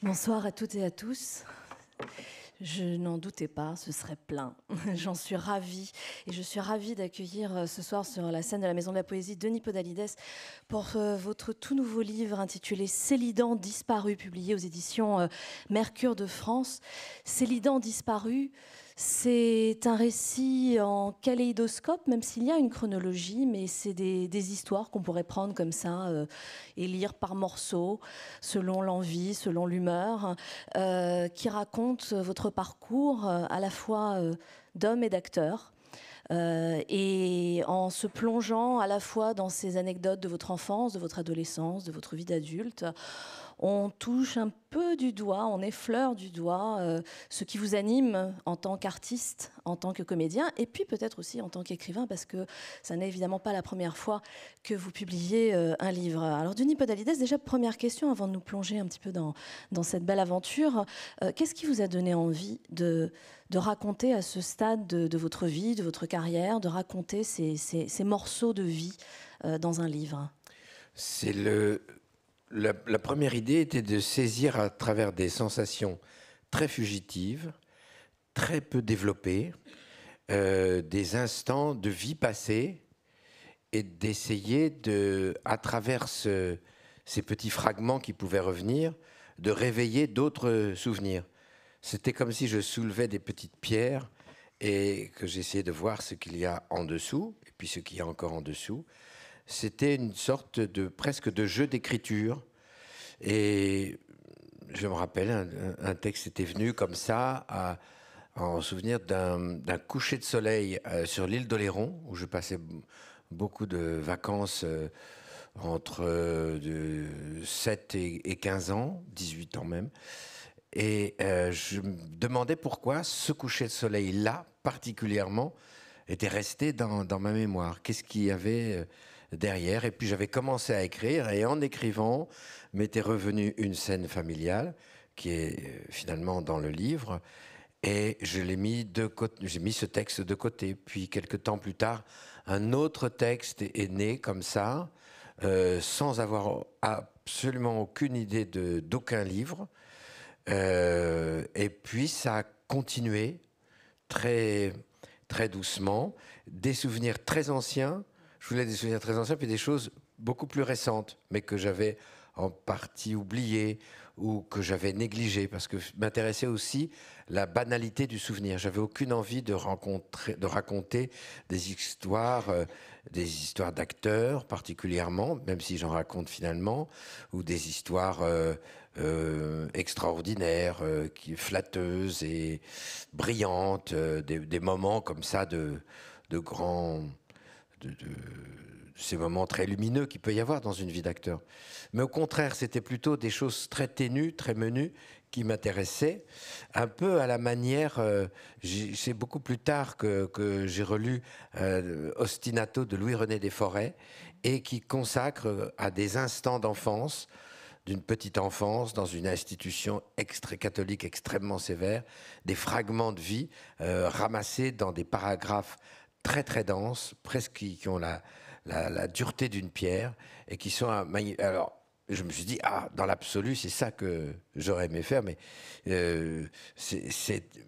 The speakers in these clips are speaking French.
Bonsoir à toutes et à tous. Je n'en doutais pas, ce serait plein. J'en suis ravie. Et je suis ravie d'accueillir ce soir sur la scène de la Maison de la Poésie Denis Podalides pour votre tout nouveau livre intitulé Célidan disparu, publié aux éditions Mercure de France. Célidan disparu, c'est un récit en kaléidoscope, même s'il y a une chronologie, mais c'est des histoires qu'on pourrait prendre comme ça et lire par morceaux, selon l'envie, selon l'humeur, qui racontent votre parcours à la fois d'homme et d'acteur. Et en se plongeant à la fois dans ces anecdotes de votre enfance, de votre adolescence, de votre vie d'adulte, on touche un peu du doigt, on effleure du doigt ce qui vous anime en tant qu'artiste, en tant que comédien, et puis peut-être aussi en tant qu'écrivain, parce que ça n'est évidemment pas la première fois que vous publiez un livre. Alors Denis Podalides, déjà première question avant de nous plonger un petit peu dans cette belle aventure. Qu'est-ce qui vous a donné envie de raconter à ce stade de votre vie, de votre carrière, de raconter ces morceaux de vie dans un livre? C'est la première idée était de saisir à travers des sensations très fugitives, très peu développées, des instants de vie passée et d'essayer à travers ces petits fragments qui pouvaient revenir, de réveiller d'autres souvenirs. C'était comme si je soulevais des petites pierres et que j'essayais de voir ce qu'il y a en dessous et puis ce qu'il y a encore en dessous. C'était une sorte de presque de jeu d'écriture. Et je me rappelle, un texte était venu comme ça, en souvenir d'un coucher de soleil sur l'île d'Oléron, où je passais beaucoup de vacances entre de 7 et 15 ans, 18 ans même. Et je me demandais pourquoi ce coucher de soleil-là, particulièrement, était resté dans ma mémoire. Qu'est-ce qu'il y avait derrière? Et puis j'avais commencé à écrire, et en écrivant, m'était revenue une scène familiale, qui est finalement dans le livre, et je l'ai mis de côté, j'ai mis ce texte de côté. Puis quelques temps plus tard, un autre texte est né comme ça, sans avoir absolument aucune idée d'aucun livre. Et puis ça a continué très, très doucement. Des souvenirs très anciens, je voulais des souvenirs très anciens, puis des choses beaucoup plus récentes, mais que j'avais en partie oubliées ou que j'avais négligées, parce que m'intéressait aussi la banalité du souvenir. J'avais aucune envie de raconter des histoires d'acteurs particulièrement, même si j'en raconte finalement, ou des histoires extraordinaires, flatteuses et brillantes, des moments comme ça de grands, de ces moments très lumineux qu'il peut y avoir dans une vie d'acteur. Mais au contraire, c'était plutôt des choses très ténues, très menues, qui m'intéressaient, un peu à la manière, c'est beaucoup plus tard que j'ai relu Ostinato de Louis-René Desforêts, et qui consacre à des instants d'enfance, d'une petite enfance dans une institution catholique extrêmement sévère, des fragments de vie ramassés dans des paragraphes très très denses, presque qui ont la dureté d'une pierre, et qui sont alors je me suis dit, dans l'absolu, c'est ça que j'aurais aimé faire, mais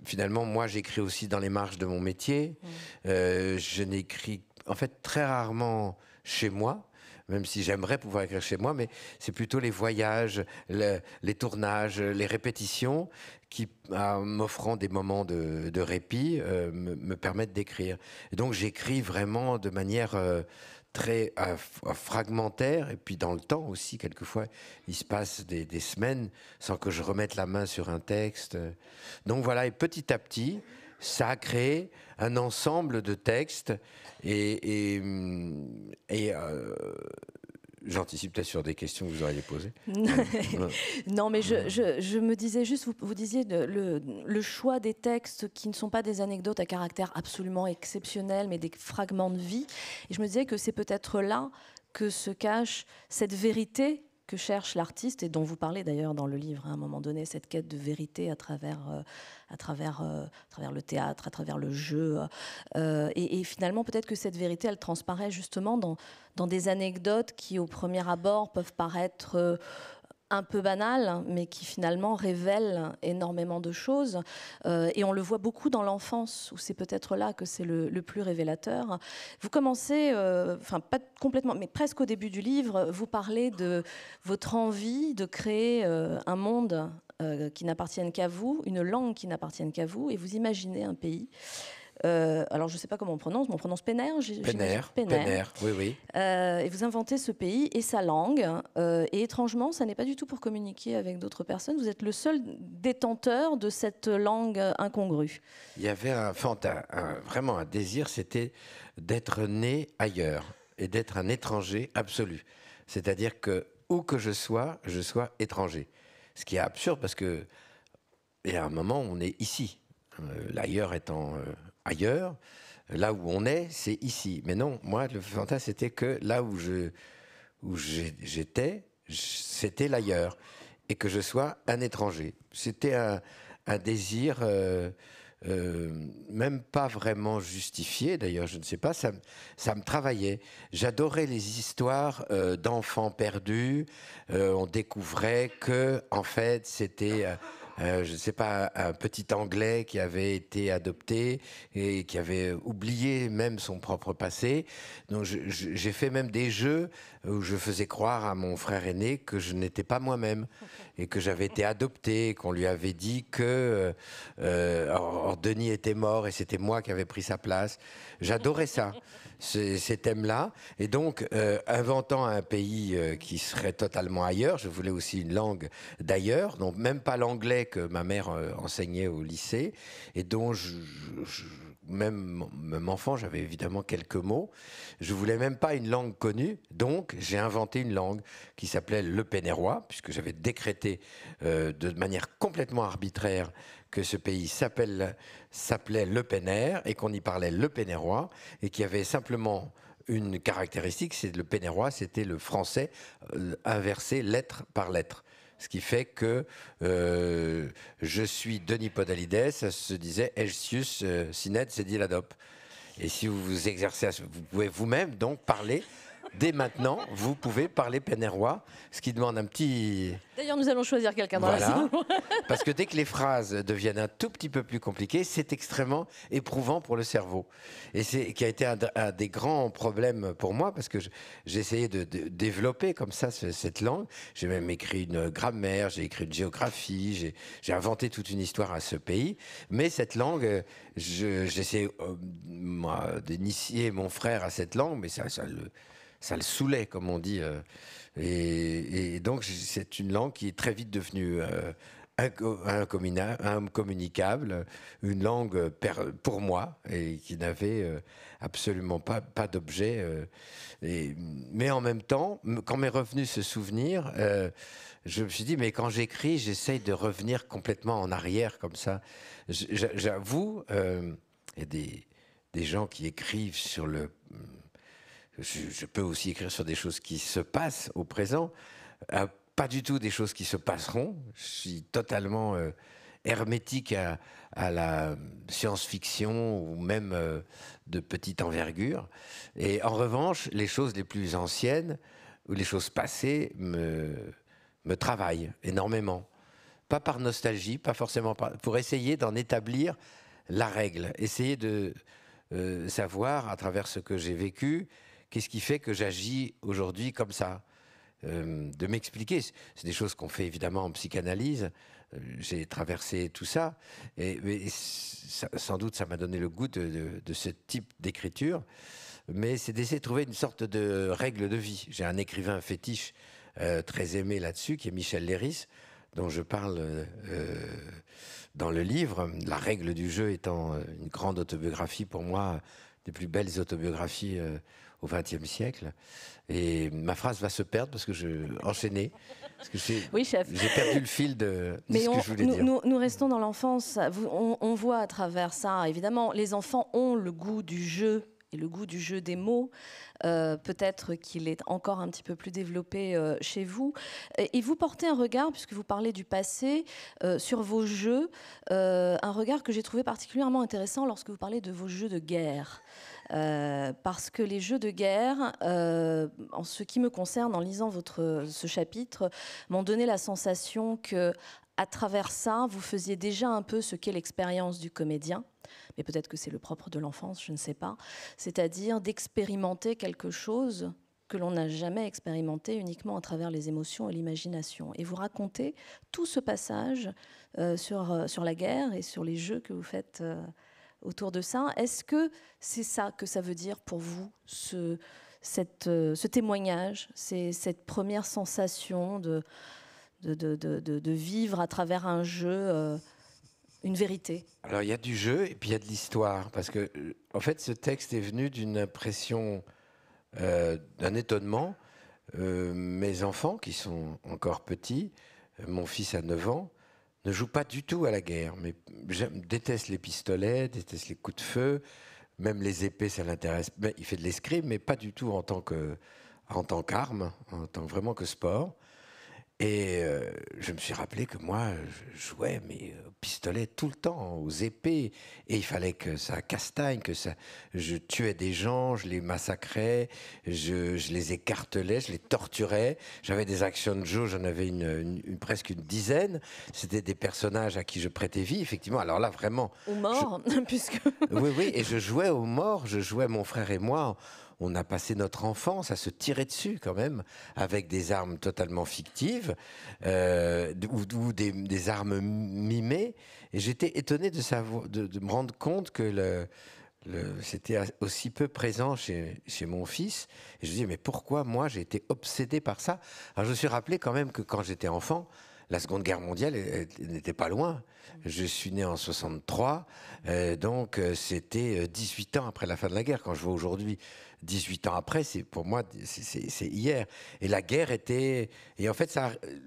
finalement, moi, j'écris aussi dans les marges de mon métier. Je n'écris, en fait, très rarement chez moi, même si j'aimerais pouvoir écrire chez moi, mais c'est plutôt les voyages, les tournages, les répétitions qui, m'offrant des moments de répit, me permettent d'écrire. Et donc j'écris vraiment de manière très fragmentaire, et puis dans le temps aussi, quelquefois, il se passe des semaines sans que je remette la main sur un texte. Donc voilà, et petit à petit, ça a créé un ensemble de textes, et j'anticipe peut-être sur des questions que vous auriez posées. Non, mais je me disais juste, vous disiez le choix des textes qui ne sont pas des anecdotes à caractère absolument exceptionnel, mais des fragments de vie. Et je me disais que c'est peut-être là que se cache cette vérité que cherche l'artiste et dont vous parlez d'ailleurs dans le livre, à un moment donné, cette quête de vérité à travers le théâtre, à travers le jeu. Et finalement, peut-être que cette vérité, elle transparaît justement dans des anecdotes qui, au premier abord, peuvent paraître un peu banal, mais qui finalement révèle énormément de choses. Et on le voit beaucoup dans l'enfance, où c'est peut-être là que c'est le plus révélateur. Vous commencez, enfin pas complètement, mais presque au début du livre, vous parlez de votre envie de créer un monde qui n'appartienne qu'à vous, une langue qui n'appartienne qu'à vous, et vous imaginez un pays. Alors je ne sais pas comment on prononce Péner. Péner, oui, oui. Et vous inventez ce pays et sa langue. Et étrangement, ça n'est pas du tout pour communiquer avec d'autres personnes. Vous êtes le seul détenteur de cette langue incongrue. Il y avait vraiment un désir, c'était d'être né ailleurs et d'être un étranger absolu. C'est-à-dire que où que je sois étranger. Ce qui est absurde parce que il y a un moment où on est ici. L'ailleurs étant ailleurs, là où on est, c'est ici. Mais non, moi, le fantasme, c'était que là où j'étais, c'était l'ailleurs. Et que je sois un étranger. C'était un désir, même pas vraiment justifié, d'ailleurs, je ne sais pas, ça me travaillait. J'adorais les histoires d'enfants perdus. On découvrait que, en fait, c'était... je ne sais pas, un petit Anglais qui avait été adopté et qui avait oublié même son propre passé. Donc j'ai fait même des jeux où je faisais croire à mon frère aîné que je n'étais pas moi-même et que j'avais été adopté, qu'on lui avait dit que Denis était mort et c'était moi qui avais pris sa place. J'adorais ça. Ces thèmes-là. Et donc, inventant un pays qui serait totalement ailleurs, je voulais aussi une langue d'ailleurs, donc même pas l'anglais que ma mère enseignait au lycée, et dont même enfant, j'avais évidemment quelques mots. Je voulais même pas une langue connue, donc j'ai inventé une langue qui s'appelait le pénérois, puisque j'avais décrété de manière complètement arbitraire que ce pays s'appelait le Péner et qu'on y parlait le pénérois et qu'il y avait simplement une caractéristique, c'est le pénérois, c'était le français inversé lettre par lettre. Ce qui fait que je suis Denis Podalides, ça se disait Elsius Sinet Sediladop. Et si vous vous exercez, vous pouvez vous-même donc parler. Dès maintenant, vous pouvez parler pénérois, ce qui demande un petit... D'ailleurs, nous allons choisir quelqu'un dans la salle. Parce que dès que les phrases deviennent un tout petit peu plus compliquées, c'est extrêmement éprouvant pour le cerveau. Et c'est qui a été un des grands problèmes pour moi, parce que j'ai essayé de développer comme ça cette langue. J'ai même écrit une grammaire, j'ai écrit une géographie, j'ai inventé toute une histoire à ce pays. Mais cette langue, j'essaie d'initier mon frère à cette langue, mais ça le saoulait, comme on dit. Et donc, c'est une langue qui est très vite devenue incommunicable, une langue pour moi, et qui n'avait absolument pas d'objet. Mais en même temps, quand m'est revenu ce souvenir, je me suis dit, mais quand j'écris, j'essaye de revenir complètement en arrière, comme ça. J'avoue, il y a des gens qui écrivent sur le... Je peux aussi écrire sur des choses qui se passent au présent, pas du tout des choses qui se passeront. Je suis totalement hermétique à la science-fiction ou même de petite envergure. Et en revanche, les choses les plus anciennes ou les choses passées me travaillent énormément. Pas par nostalgie, pas forcément pour essayer d'en établir la règle, essayer de savoir à travers ce que j'ai vécu. Qu'est-ce qui fait que j'agis aujourd'hui comme ça ? De m'expliquer. C'est des choses qu'on fait évidemment en psychanalyse. J'ai traversé tout ça. Mais sans doute, ça m'a donné le goût de ce type d'écriture. Mais c'est d'essayer de trouver une sorte de règle de vie. J'ai un écrivain fétiche très aimé là-dessus, qui est Michel Léris, dont je parle dans le livre. La règle du jeu étant une grande autobiographie pour moi, des plus belles autobiographies au XXe siècle. Et ma phrase va se perdre parce que je enchaînais. Parce que oui, chef. J'ai perdu le fil de ce que je voulais dire. Nous restons dans l'enfance. On voit à travers ça, évidemment, les enfants ont le goût du jeu et le goût du jeu des mots. Peut-être qu'il est encore un petit peu plus développé chez vous. Et vous portez un regard, puisque vous parlez du passé, sur vos jeux, un regard que j'ai trouvé particulièrement intéressant lorsque vous parlez de vos jeux de guerre. Parce que les jeux de guerre, en ce qui me concerne, en lisant ce chapitre, m'ont donné la sensation que, à travers ça, vous faisiez déjà un peu ce qu'est l'expérience du comédien, mais peut-être que c'est le propre de l'enfance, je ne sais pas, c'est-à-dire d'expérimenter quelque chose que l'on n'a jamais expérimenté uniquement à travers les émotions et l'imagination. Et vous racontez tout ce passage sur la guerre et sur les jeux que vous faites autour de ça. Est-ce que c'est ça que ça veut dire pour vous, ce témoignage, cette première sensation de vivre à travers un jeu une vérité? Alors il y a du jeu et puis il y a de l'histoire, parce que en fait ce texte est venu d'une impression, d'un étonnement. Mes enfants, qui sont encore petits, mon fils a 9 ans, ne joue pas du tout à la guerre, mais déteste les pistolets, déteste les coups de feu, même les épées, ça l'intéresse. Mais il fait de l'escrime, mais pas du tout en tant qu'arme, en tant vraiment que sport. Et je me suis rappelé que moi, je jouais au pistolet tout le temps, aux épées. Et il fallait que ça castagne, je tuais des gens, je les massacrais, je les écartelais, je les torturais. J'avais des action Joe, j'en avais presque une dizaine. C'était des personnages à qui je prêtais vie, effectivement. Alors là, vraiment... Aux morts, puisque... Oui, et je jouais aux morts, mon frère et moi... On a passé notre enfance à se tirer dessus quand même, avec des armes totalement fictives ou des armes mimées. Et j'étais étonné de me rendre compte que c'était aussi peu présent chez mon fils. Et je me dis, mais pourquoi moi j'ai été obsédé par ça? Alors je me suis rappelé quand même que quand j'étais enfant, la Seconde Guerre mondiale elle n'était pas loin. Je suis né en 63, donc c'était 18 ans après la fin de la guerre. Quand je vois aujourd'hui 18 ans après, pour moi, c'est hier. Et la guerre était... Et en fait,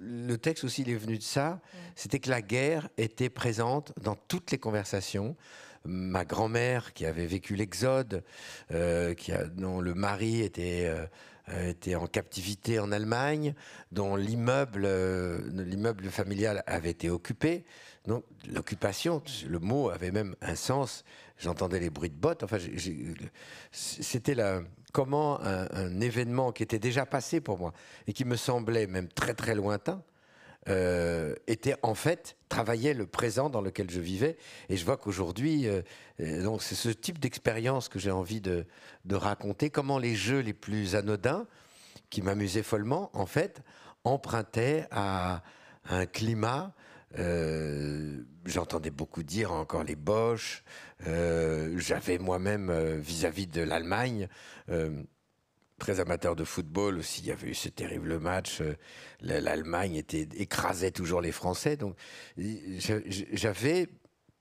le texte aussi, il est venu de ça. C'était que la guerre était présente dans toutes les conversations. Ma grand-mère, qui avait vécu l'Exode, dont le mari était en captivité en Allemagne, dont l'immeuble familial avait été occupé. Donc l'occupation, le mot avait même un sens. J'entendais les bruits de bottes. Enfin, c'était comment un événement qui était déjà passé pour moi et qui me semblait même très très lointain était en fait travaillait le présent dans lequel je vivais. Et je vois qu'aujourd'hui, donc c'est ce type d'expérience que j'ai envie de raconter. Comment les jeux les plus anodins, qui m'amusaient follement, en fait, empruntaient à un climat. J'entendais beaucoup dire encore les Boches. J'avais moi-même, vis-à-vis de l'Allemagne, très amateur de football aussi, il y avait eu ce terrible match. L'Allemagne écrasait toujours les Français. Donc j'avais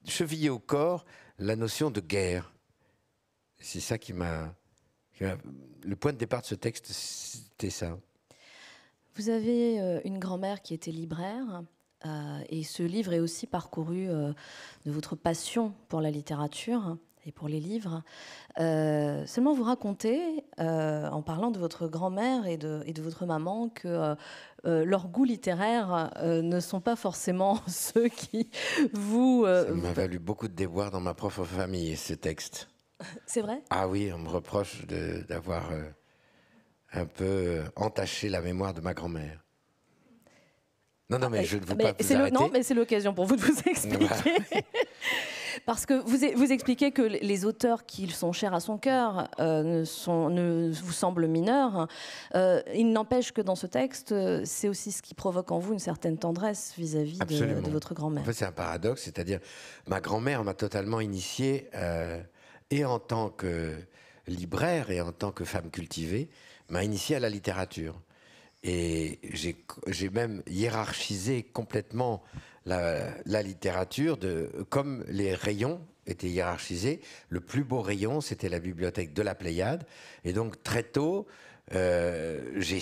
chevillé au corps la notion de guerre. C'est ça qui m'a... Le point de départ de ce texte, c'était ça. Vous avez une grand-mère qui était libraire. Et ce livre est aussi parcouru de votre passion pour la littérature et pour les livres. Seulement, vous racontez, en parlant de votre grand-mère et de votre maman, que leurs goûts littéraires ne sont pas forcément ceux qui vous... Ça m'a valu beaucoup de déboires dans ma propre famille, ce texte. C'est vrai? Ah oui, on me reproche d'avoir un peu entaché la mémoire de ma grand-mère. Non, mais je ne veux pas vous arrêter. Non, mais c'est l'occasion pour vous de vous expliquer. Parce que vous expliquez que les auteurs qui sont chers à son cœur ne vous semblent mineurs. Il n'empêche que dans ce texte, c'est aussi ce qui provoque en vous une certaine tendresse vis-à-vis de votre grand-mère. En fait, c'est un paradoxe, c'est-à-dire ma grand-mère m'a totalement initié, et en tant que libraire et en tant que femme cultivée, m'a initié à la littérature. Et j'ai même hiérarchisé complètement la littérature, comme les rayons étaient hiérarchisés. Le plus beau rayon, c'était la bibliothèque de la Pléiade. Et donc, très tôt, je me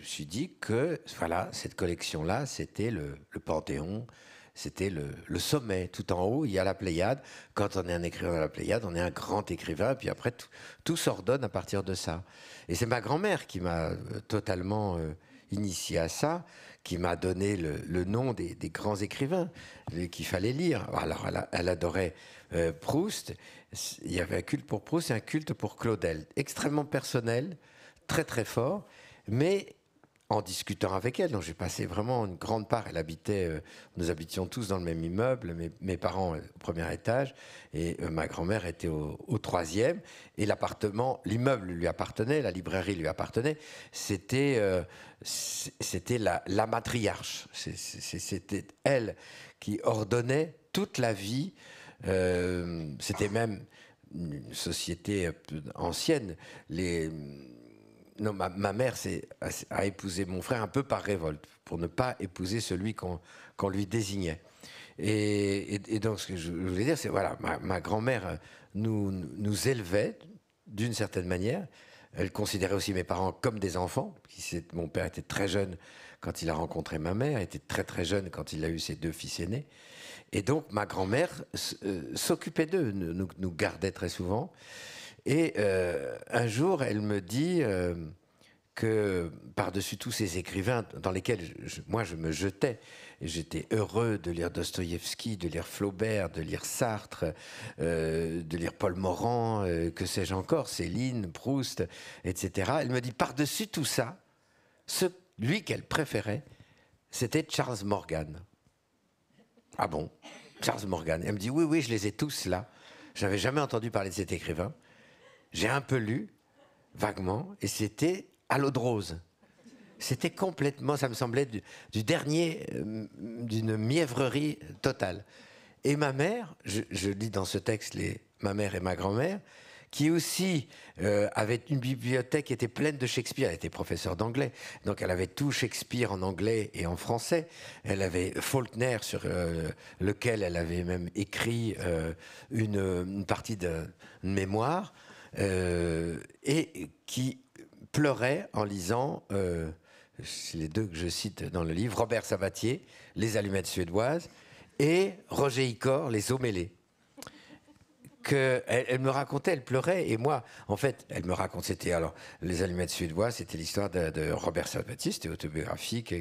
suis dit que voilà, cette collection-là, c'était le Panthéon, c'était le sommet. Tout en haut, il y a la Pléiade. Quand on est un écrivain de la Pléiade, on est un grand écrivain. Puis après, tout s'ordonne à partir de ça. Et c'est ma grand-mère qui m'a totalement initié à ça, qui m'a donné le nom des grands écrivains qu'il fallait lire. Alors, elle adorait Proust. Il y avait un culte pour Proust et un culte pour Claudel. Extrêmement personnel, très très fort, mais en discutant avec elle, donc j'ai passé vraiment une grande part. Elle habitait, nous habitions tous dans le même immeuble, mes parents au premier étage et ma grand-mère était au troisième. Et l'appartement, l'immeuble lui appartenait, la librairie lui appartenait. C'était la matriarche. C'était elle qui ordonnait toute la vie. C'était même une société ancienne. Non, ma mère a épousé mon frère un peu par révolte, pour ne pas épouser celui qu'on lui désignait. Et donc, ce que je voulais dire, c'est voilà, ma grand-mère nous élevait d'une certaine manière. Elle considérait aussi mes parents comme des enfants. Mon père était très jeune quand il a rencontré ma mère, était très très jeune quand il a eu ses 2 fils aînés. Et donc, ma grand-mère s'occupait d'eux, nous gardait très souvent. Et un jour, elle me dit que par-dessus tous ces écrivains dans lesquels moi je me jetais, et j'étais heureux de lire Dostoïevski, de lire Flaubert, de lire Sartre, de lire Paul Morand, que sais-je encore, Céline, Proust, etc. Elle me dit, par-dessus tout ça, lui qu'elle préférait, c'était Charles Morgan. Ah bon, Charles Morgan. Elle me dit, oui, oui, je les ai tous là. Je n'avais jamais entendu parler de cet écrivain. J'ai un peu lu, vaguement, et c'était à l'eau de rose. C'était complètement, ça me semblait du dernier, d'une mièvrerie totale. Et ma mère, je lis dans ce texte ma mère et ma grand-mère, qui aussi avait une bibliothèque qui était pleine de Shakespeare. Elle était professeure d'anglais, donc elle avait tout Shakespeare en anglais et en français. Elle avait Faulkner, sur lequel elle avait même écrit une partie de mémoire. Et qui pleurait en lisant, les 2 que je cite dans le livre, Robert Sabatier, Les Allumettes suédoises, et Roger Icor, Les Eaux mêlées. Elle me racontait, elle pleurait, et moi, en fait, elle me raconte, c'était alors, Les Allumettes suédoises, c'était l'histoire de Robert Sabatier, c'était autobiographique,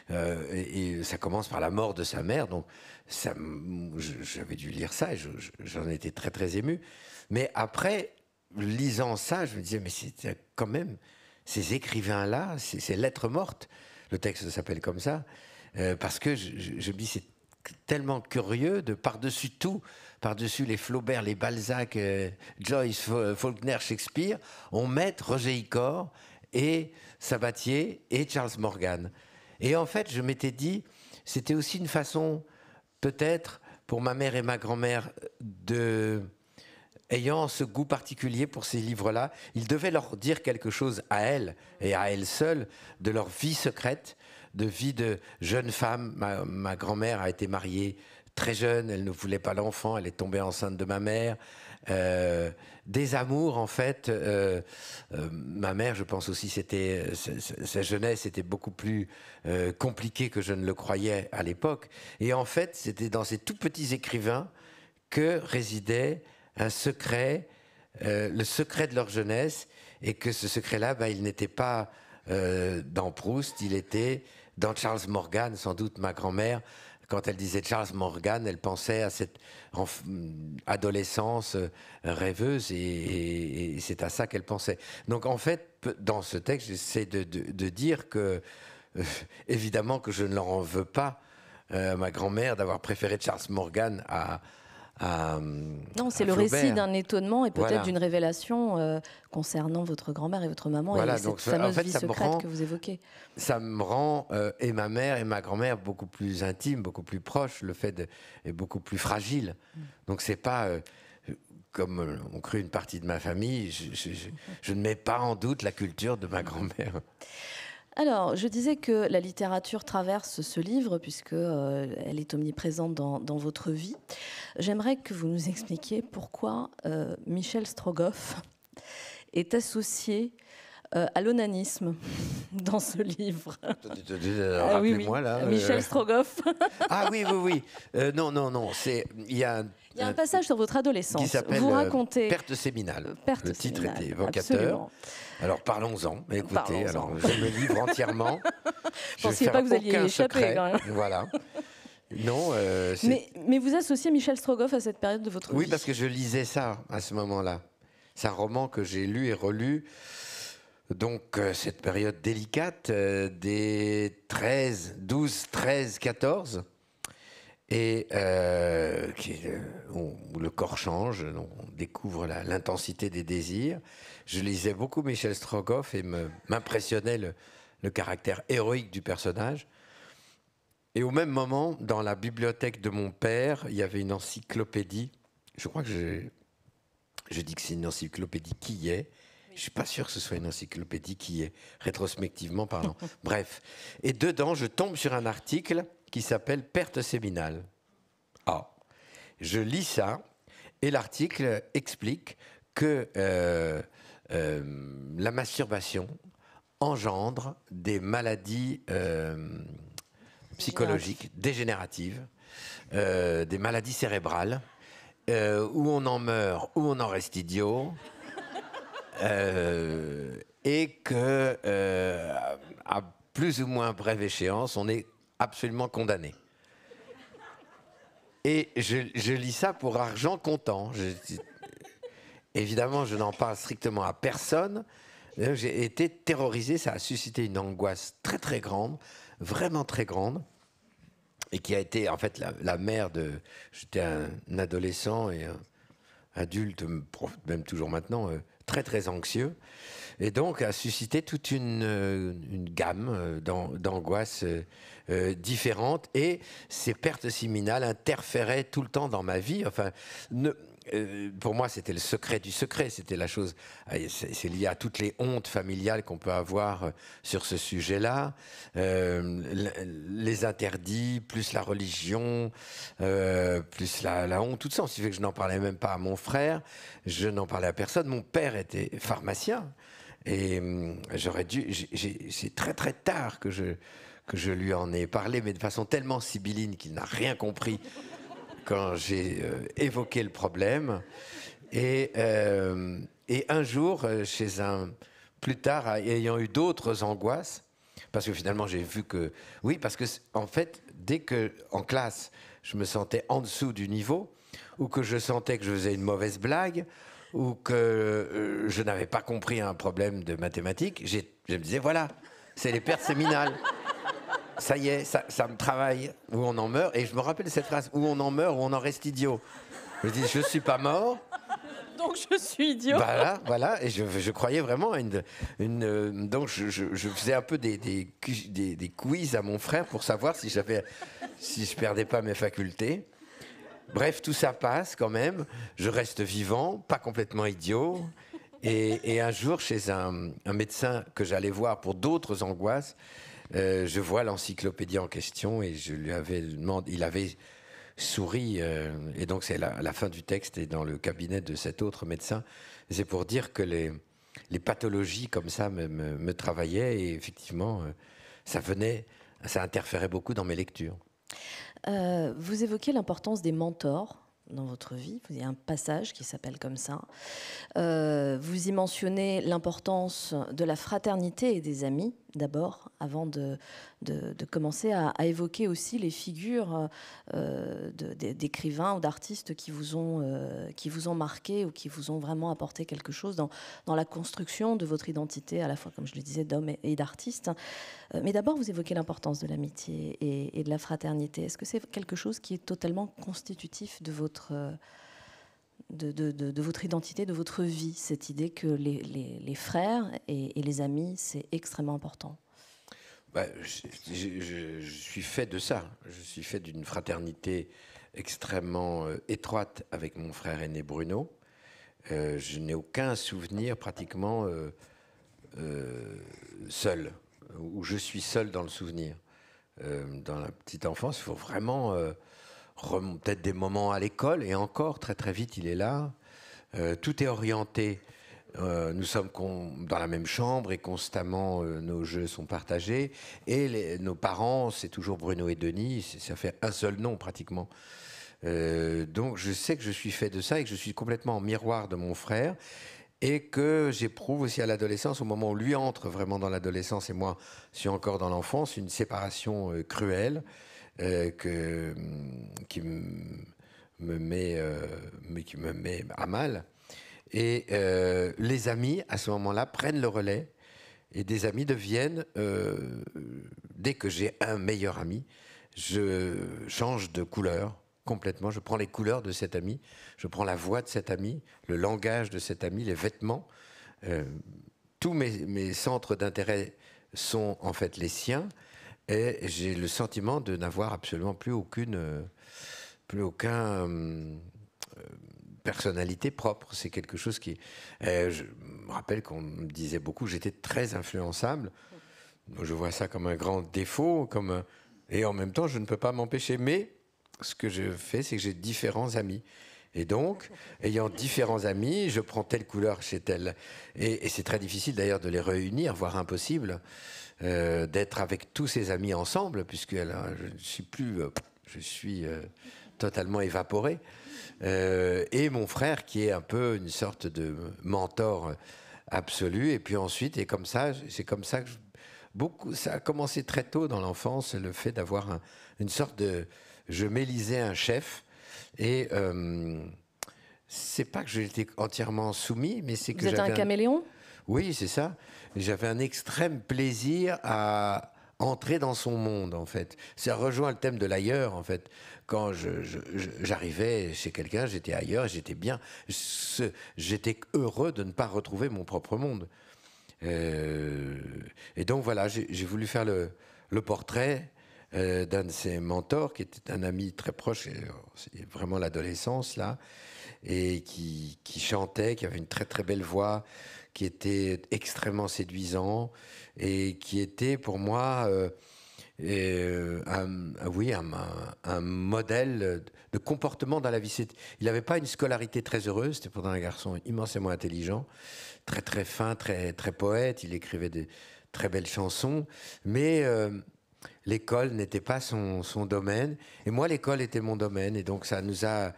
et ça commence par la mort de sa mère, donc j'avais dû lire ça, et j'en étais très très ému. Mais après, lisant ça, je me disais, mais c'est quand même ces écrivains-là, ces lettres mortes, le texte s'appelle comme ça, parce que je me dis, c'est tellement curieux de par-dessus tout, par-dessus les Flaubert, les Balzac, Joyce, Faulkner, Shakespeare, on met Roger Icor et Sabatier et Charles Morgan. Et en fait, je m'étais dit, c'était aussi une façon, peut-être, pour ma mère et ma grand-mère, ayant ce goût particulier pour ces livres-là, il devait leur dire quelque chose à elles et à elles seules de leur vie secrète, de vie de jeune femme. Ma grand-mère a été mariée très jeune, elle ne voulait pas l'enfant, elle est tombée enceinte de ma mère. Des amours, en fait. Ma mère, je pense aussi, sa jeunesse était beaucoup plus compliquée que je ne le croyais à l'époque. Et en fait, c'était dans ces tout petits écrivains que résidait un secret, le secret de leur jeunesse, et que ce secret-là, il n'était pas dans Proust, il était dans Charles Morgan, sans doute ma grand-mère. Quand elle disait Charles Morgan, elle pensait à cette adolescence rêveuse, et c'est à ça qu'elle pensait. Donc en fait, dans ce texte, j'essaie de dire que, évidemment que je ne leur en veux pas, ma grand-mère, d'avoir préféré Charles Morgan à non, c'est le Flaubert. récit d'un étonnement et peut-être Voilà. d'une révélation concernant votre grand-mère et votre maman, Voilà, et cette donc, fameuse en fait, vie secrète que vous évoquez. Ça me rend, et ma mère et ma grand-mère, beaucoup plus intimes, beaucoup plus proches. Le fait est beaucoup plus fragile. Donc c'est pas, comme on cru une partie de ma famille, je ne mets pas en doute la culture de ma grand-mère. Alors, je disais que la littérature traverse ce livre puisque elle est omniprésente dans votre vie. J'aimerais que vous nous expliquiez pourquoi Michel Strogoff est associé à l'onanisme dans ce livre. Rappelez-moi là. Michel Strogoff. Ah oui, oui, oui. Non. Il y a un passage sur votre adolescence. Qui s'appelle Vous racontez Perte séminale. Le titre séminale, était évocateur. absolument. Alors parlons-en. Écoutez, Parlons-en. alors je me livre entièrement. Je ne pensais pas que vous alliez y échapper quand même. Voilà. Non. Mais vous associez Michel Strogoff à cette période de votre vie. Oui, parce que je lisais ça à ce moment-là. C'est un roman que j'ai lu et relu. Donc, cette période délicate des 12, 13, 14, et où le corps change, on découvre l'intensité des désirs. Je lisais beaucoup Michel Strogoff et m'impressionnait le caractère héroïque du personnage. Et au même moment, dans la bibliothèque de mon père, il y avait une encyclopédie. Je crois que je dis que c'est une encyclopédie qui est. Je ne suis pas sûr que ce soit une encyclopédie qui est, rétrospectivement parlant. Bref. Et dedans, je tombe sur un article qui s'appelle Perte séminale. Ah. Je lis ça, et l'article explique que la masturbation engendre des maladies psychologiques, dégénératives, des maladies cérébrales, où on en meurt, où on en reste idiot. Et que, à plus ou moins brève échéance, on est absolument condamné. Et je lis ça pour argent comptant. Évidemment, je n'en parle strictement à personne. J'ai été terrorisé, ça a suscité une angoisse très très grande, vraiment très grande, et qui a été en fait la mère de... J'étais un adolescent et un adulte, même toujours maintenant, très très anxieux, et donc a suscité toute une gamme d'angoisses différentes, et ces pertes séminales interféraient tout le temps dans ma vie. Enfin, pour moi, c'était le secret du secret, c'était la chose, c'est lié à toutes les hontes familiales qu'on peut avoir sur ce sujet-là, les interdits, plus la religion, plus la honte, tout ça. Ce qui fait que je n'en parlais même pas à mon frère, je n'en parlais à personne. Mon père était pharmacien, et c'est très très tard que je lui en ai parlé, mais de façon tellement sibylline qu'il n'a rien compris quand j'ai évoqué le problème. Et un jour, plus tard, ayant eu d'autres angoisses, parce que finalement j'ai vu que... Oui, parce que en fait, dès que en classe, je me sentais en dessous du niveau, ou que je sentais que je faisais une mauvaise blague, ou que je n'avais pas compris un problème de mathématiques, je me disais, voilà, c'est les pertes séminales. Ça y est, ça me travaille, où on en meurt. Et je me rappelle cette phrase, où on en meurt, où on en reste idiot. Je dis, je ne suis pas mort. Donc je suis idiot. Voilà. Et je croyais vraiment à donc je faisais un peu des quiz à mon frère pour savoir si je perdais pas mes facultés. Bref, tout ça passe quand même. Je reste vivant, pas complètement idiot. Et un jour, chez un médecin que j'allais voir pour d'autres angoisses, je vois l'encyclopédie en question, et je lui avais demandé, il avait souri, et donc c'est la fin du texte, et dans le cabinet de cet autre médecin, c'est pour dire que les pathologies comme ça me travaillaient, et effectivement, ça interférait beaucoup dans mes lectures. Vous évoquez l'importance des mentors dans votre vie. Il y a un passage qui s'appelle comme ça. Vous y mentionnez l'importance de la fraternité et des amis, d'abord, avant de commencer à évoquer aussi les figures d'écrivains ou d'artistes qui vous ont marqué, ou qui vous ont vraiment apporté quelque chose dans la construction de votre identité, à la fois, comme je le disais, d'homme et d'artiste. Mais d'abord, vous évoquez l'importance de l'amitié et de la fraternité. Est-ce que c'est quelque chose qui est totalement constitutif de votre identité, de votre vie, cette idée que les frères et les amis, c'est extrêmement important? Je suis fait de ça. Je suis fait d'une fraternité extrêmement étroite avec mon frère aîné Bruno. Je n'ai aucun souvenir pratiquement seul, où je suis seul dans le souvenir. Dans la petite enfance, il faut vraiment peut-être des moments à l'école, et encore, très très vite, il est là. Tout est orienté Nous sommes dans la même chambre et constamment nos jeux sont partagés. Et nos parents, c'est toujours Bruno et Denis, ça fait un seul nom pratiquement. Donc je sais que je suis fait de ça et que je suis complètement en miroir de mon frère et que j'éprouve aussi à l'adolescence, au moment où lui entre vraiment dans l'adolescence et moi suis encore dans l'enfance, une séparation cruelle qui qui me met à mal. Et les amis, à ce moment-là, prennent le relais. Et des amis deviennent, dès que j'ai un meilleur ami, je change de couleur complètement. Je prends les couleurs de cet ami, je prends la voix de cet ami, le langage de cet ami, les vêtements. Tous mes centres d'intérêt sont en fait les siens. Et j'ai le sentiment de n'avoir absolument plus aucun personnalité propre. C'est quelque chose qui... je me rappelle qu'on me disait beaucoup, j'étais très influençable. Je vois ça comme un grand défaut, et en même temps, je ne peux pas m'empêcher. Mais ce que je fais, c'est que j'ai différents amis. Et donc, ayant différents amis, je prends telle couleur chez telle. Et c'est très difficile d'ailleurs de les réunir, voire impossible, d'être avec tous ces amis ensemble, puisque là, je suis totalement évaporé. Et mon frère, qui est un peu une sorte de mentor absolu. Et puis ensuite, c'est comme ça que ça a commencé très tôt dans l'enfance, le fait d'avoir une sorte de... Je m'élisais un chef et c'est pas que j'étais entièrement soumis, mais c'est que Vous êtes un caméléon ? Oui, c'est ça. J'avais un extrême plaisir à entrer dans son monde, en fait. Ça rejoint le thème de l'ailleurs, en fait. Quand j'arrivais chez quelqu'un, j'étais ailleurs, j'étais bien. J'étais heureux de ne pas retrouver mon propre monde. Et donc voilà, j'ai voulu faire le portrait d'un de ses mentors, qui était un ami très proche, c'est vraiment l'adolescence, là, et qui chantait, qui avait une très très belle voix, qui était extrêmement séduisant, et qui était pour moi un modèle de comportement dans la vie. Il n'avait pas une scolarité très heureuse, c'était pourtant un garçon immensément intelligent, très très fin, très, très poète, il écrivait des très belles chansons, mais l'école n'était pas son domaine, et moi l'école était mon domaine, et donc ça nous a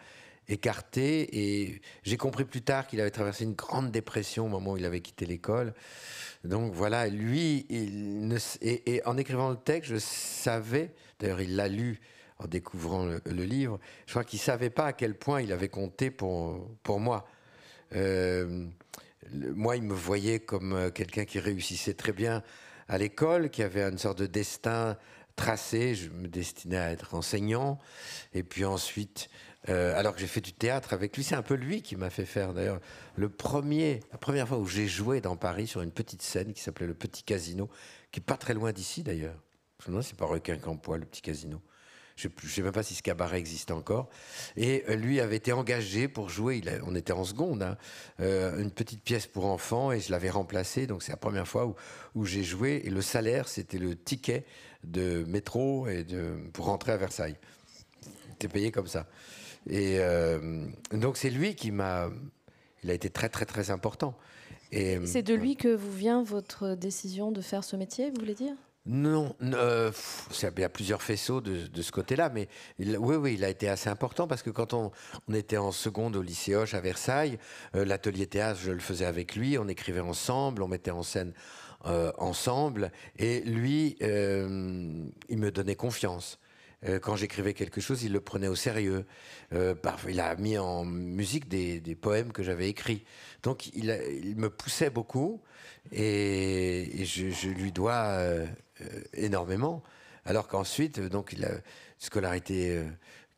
écartés, et j'ai compris plus tard qu'il avait traversé une grande dépression au moment où il avait quitté l'école. Donc voilà, lui, et en écrivant le texte, je savais, d'ailleurs il l'a lu en découvrant le livre, je crois qu'il ne savait pas à quel point il avait compté pour moi. Moi, il me voyait comme quelqu'un qui réussissait très bien à l'école, qui avait une sorte de destin tracé. Je me destinais à être enseignant. Et puis ensuite, alors que j'ai fait du théâtre avec lui, c'est un peu lui qui m'a fait faire, d'ailleurs, la première fois où j'ai joué dans Paris sur une petite scène qui s'appelait le Petit Casino, qui est pas très loin d'ici, d'ailleurs. Je me demande si c'est pas Requin-Campois, le Petit Casino. Je ne sais même pas si ce cabaret existe encore. Et lui avait été engagé pour jouer, on était en seconde, hein, une petite pièce pour enfants, et je l'avais remplacé. Donc c'est la première fois où j'ai joué. Et le salaire, c'était le ticket de métro pour rentrer à Versailles. J'étais payé comme ça. Et donc c'est lui il a été très très très important. C'est de lui que vous vient votre décision de faire ce métier, vous voulez dire ? Non, il y a plusieurs faisceaux de ce côté-là, mais oui, il a été assez important parce que quand on était en seconde au lycée Hoche à Versailles, l'atelier théâtre, je le faisais avec lui, on écrivait ensemble, on mettait en scène ensemble, et lui, il me donnait confiance. Quand j'écrivais quelque chose, il le prenait au sérieux. Il a mis en musique des poèmes que j'avais écrits. Donc il me poussait beaucoup, et je lui dois énormément. Alors qu'ensuite, donc, il a une scolarité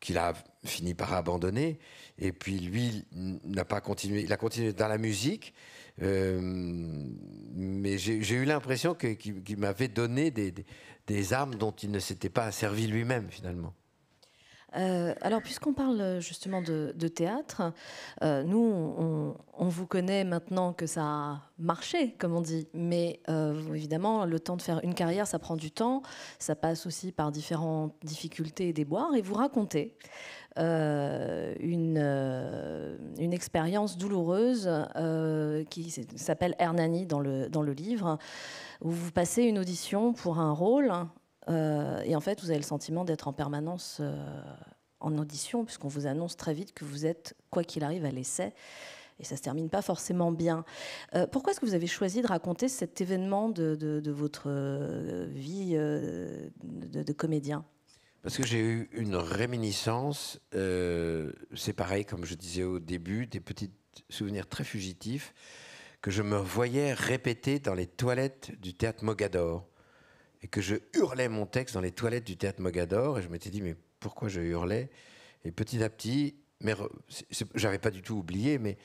qu'il a fini par abandonner. Et puis lui, n'a pas continué. Il a continué dans la musique. Mais j'ai eu l'impression qu'il m'avait donné des armes dont il ne s'était pas servi lui-même, finalement. Alors, puisqu'on parle justement de théâtre, nous, on vous connaît maintenant que ça a marché, comme on dit. Mais évidemment, le temps de faire une carrière, ça prend du temps. Ça passe aussi par différentes difficultés et déboires. Et vous racontez une une expérience douloureuse qui s'appelle Hernani dans le livre, où vous passez une audition pour un rôle et en fait vous avez le sentiment d'être en permanence en audition puisqu'on vous annonce très vite que vous êtes, quoi qu'il arrive, à l'essai. Et ça ne se termine pas forcément bien. Pourquoi est-ce que vous avez choisi de raconter cet événement de votre vie de comédien ? Parce que j'ai eu une réminiscence, c'est pareil, comme je disais au début, des petits souvenirs très fugitifs que je me voyais répéter dans les toilettes du théâtre Mogador. Et que je hurlais mon texte dans les toilettes du théâtre Mogador. Et je m'étais dit, mais pourquoi je hurlais ? Et petit à petit, j'avais pas du tout oublié, mais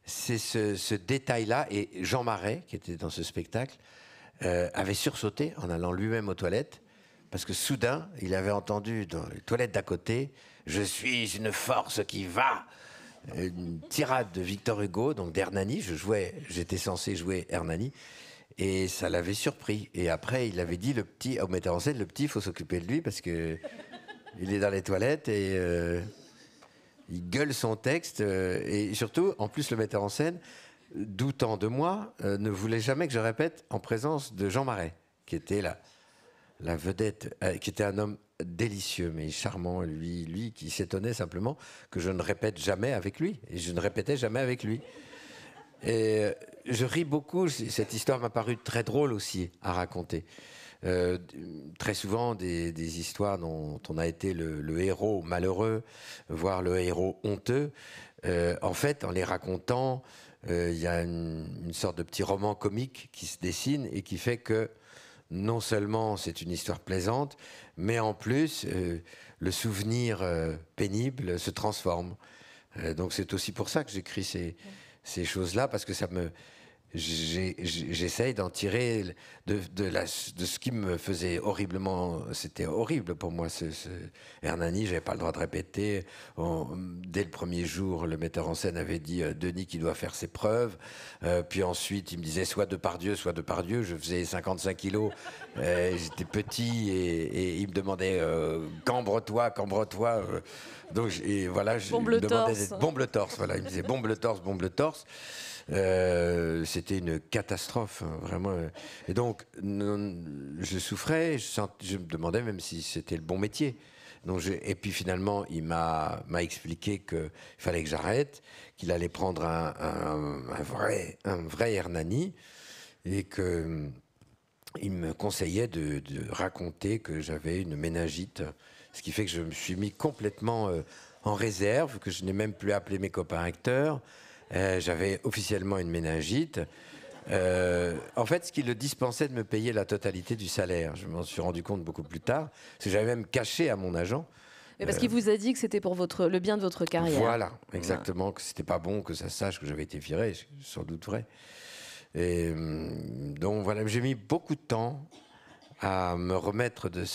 c'est ce détail-là. Et Jean Marais, qui était dans ce spectacle, avait sursauté en allant lui-même aux toilettes. Parce que soudain, il avait entendu dans les toilettes d'à côté « Je suis une force qui va !» Une tirade de Victor Hugo, donc d'Hernani. J'étais censé jouer Hernani. Et ça l'avait surpris. Et après, il avait dit au metteur en scène, le petit, il faut s'occuper de lui parce que il est dans les toilettes et il gueule son texte. Et surtout, en plus, le metteur en scène, doutant de moi, ne voulait jamais que je répète en présence de Jean Marais, qui était la vedette, qui était un homme délicieux, mais charmant, lui qui s'étonnait simplement que je ne répète jamais avec lui. Et je ne répétais jamais avec lui. Et je ris beaucoup, cette histoire m'a paru très drôle aussi à raconter. Très souvent des histoires dont on a été le héros malheureux, voire le héros honteux. En fait, en les racontant, il y a une sorte de petit roman comique qui se dessine et qui fait que non seulement c'est une histoire plaisante, mais en plus, le souvenir pénible se transforme. Donc c'est aussi pour ça que j'écris ces choses-là, parce que j'essaye d'en tirer de ce qui me faisait horriblement. C'était horrible pour moi, ce Hernani. J'avais pas le droit de répéter. Dès le premier jour, le metteur en scène avait dit Denis qui doit faire ses preuves. Puis ensuite, il me disait soit Depardieu, soit Depardieu. Je faisais 55 kilos. J'étais petit et il me demandait cambre-toi, cambre-toi. Donc voilà, je me demandais d'être bombe le torse. Voilà, il me disait bombe le torse, bombe le torse. C'était une catastrophe, hein, vraiment. Et donc, je souffrais, je me demandais même si c'était le bon métier. Donc et puis finalement, il m'a expliqué qu'il fallait que j'arrête, qu'il allait prendre un vrai Hernani, et que il me conseillait de raconter que j'avais une méningite, ce qui fait que je me suis mis complètement en réserve, que je n'ai même plus appelé mes copains acteurs. J'avais officiellement une méningite. En fait, ce qui le dispensait de me payer la totalité du salaire. Je m'en suis rendu compte beaucoup plus tard, parce que j'avais même caché à mon agent. Mais parce qu'il vous a dit que c'était pour le bien de votre carrière. Voilà, exactement, que c'était pas bon que ça sache que j'avais été viré, c'est sans doute vrai. Et donc voilà, j'ai mis beaucoup de temps à me remettre de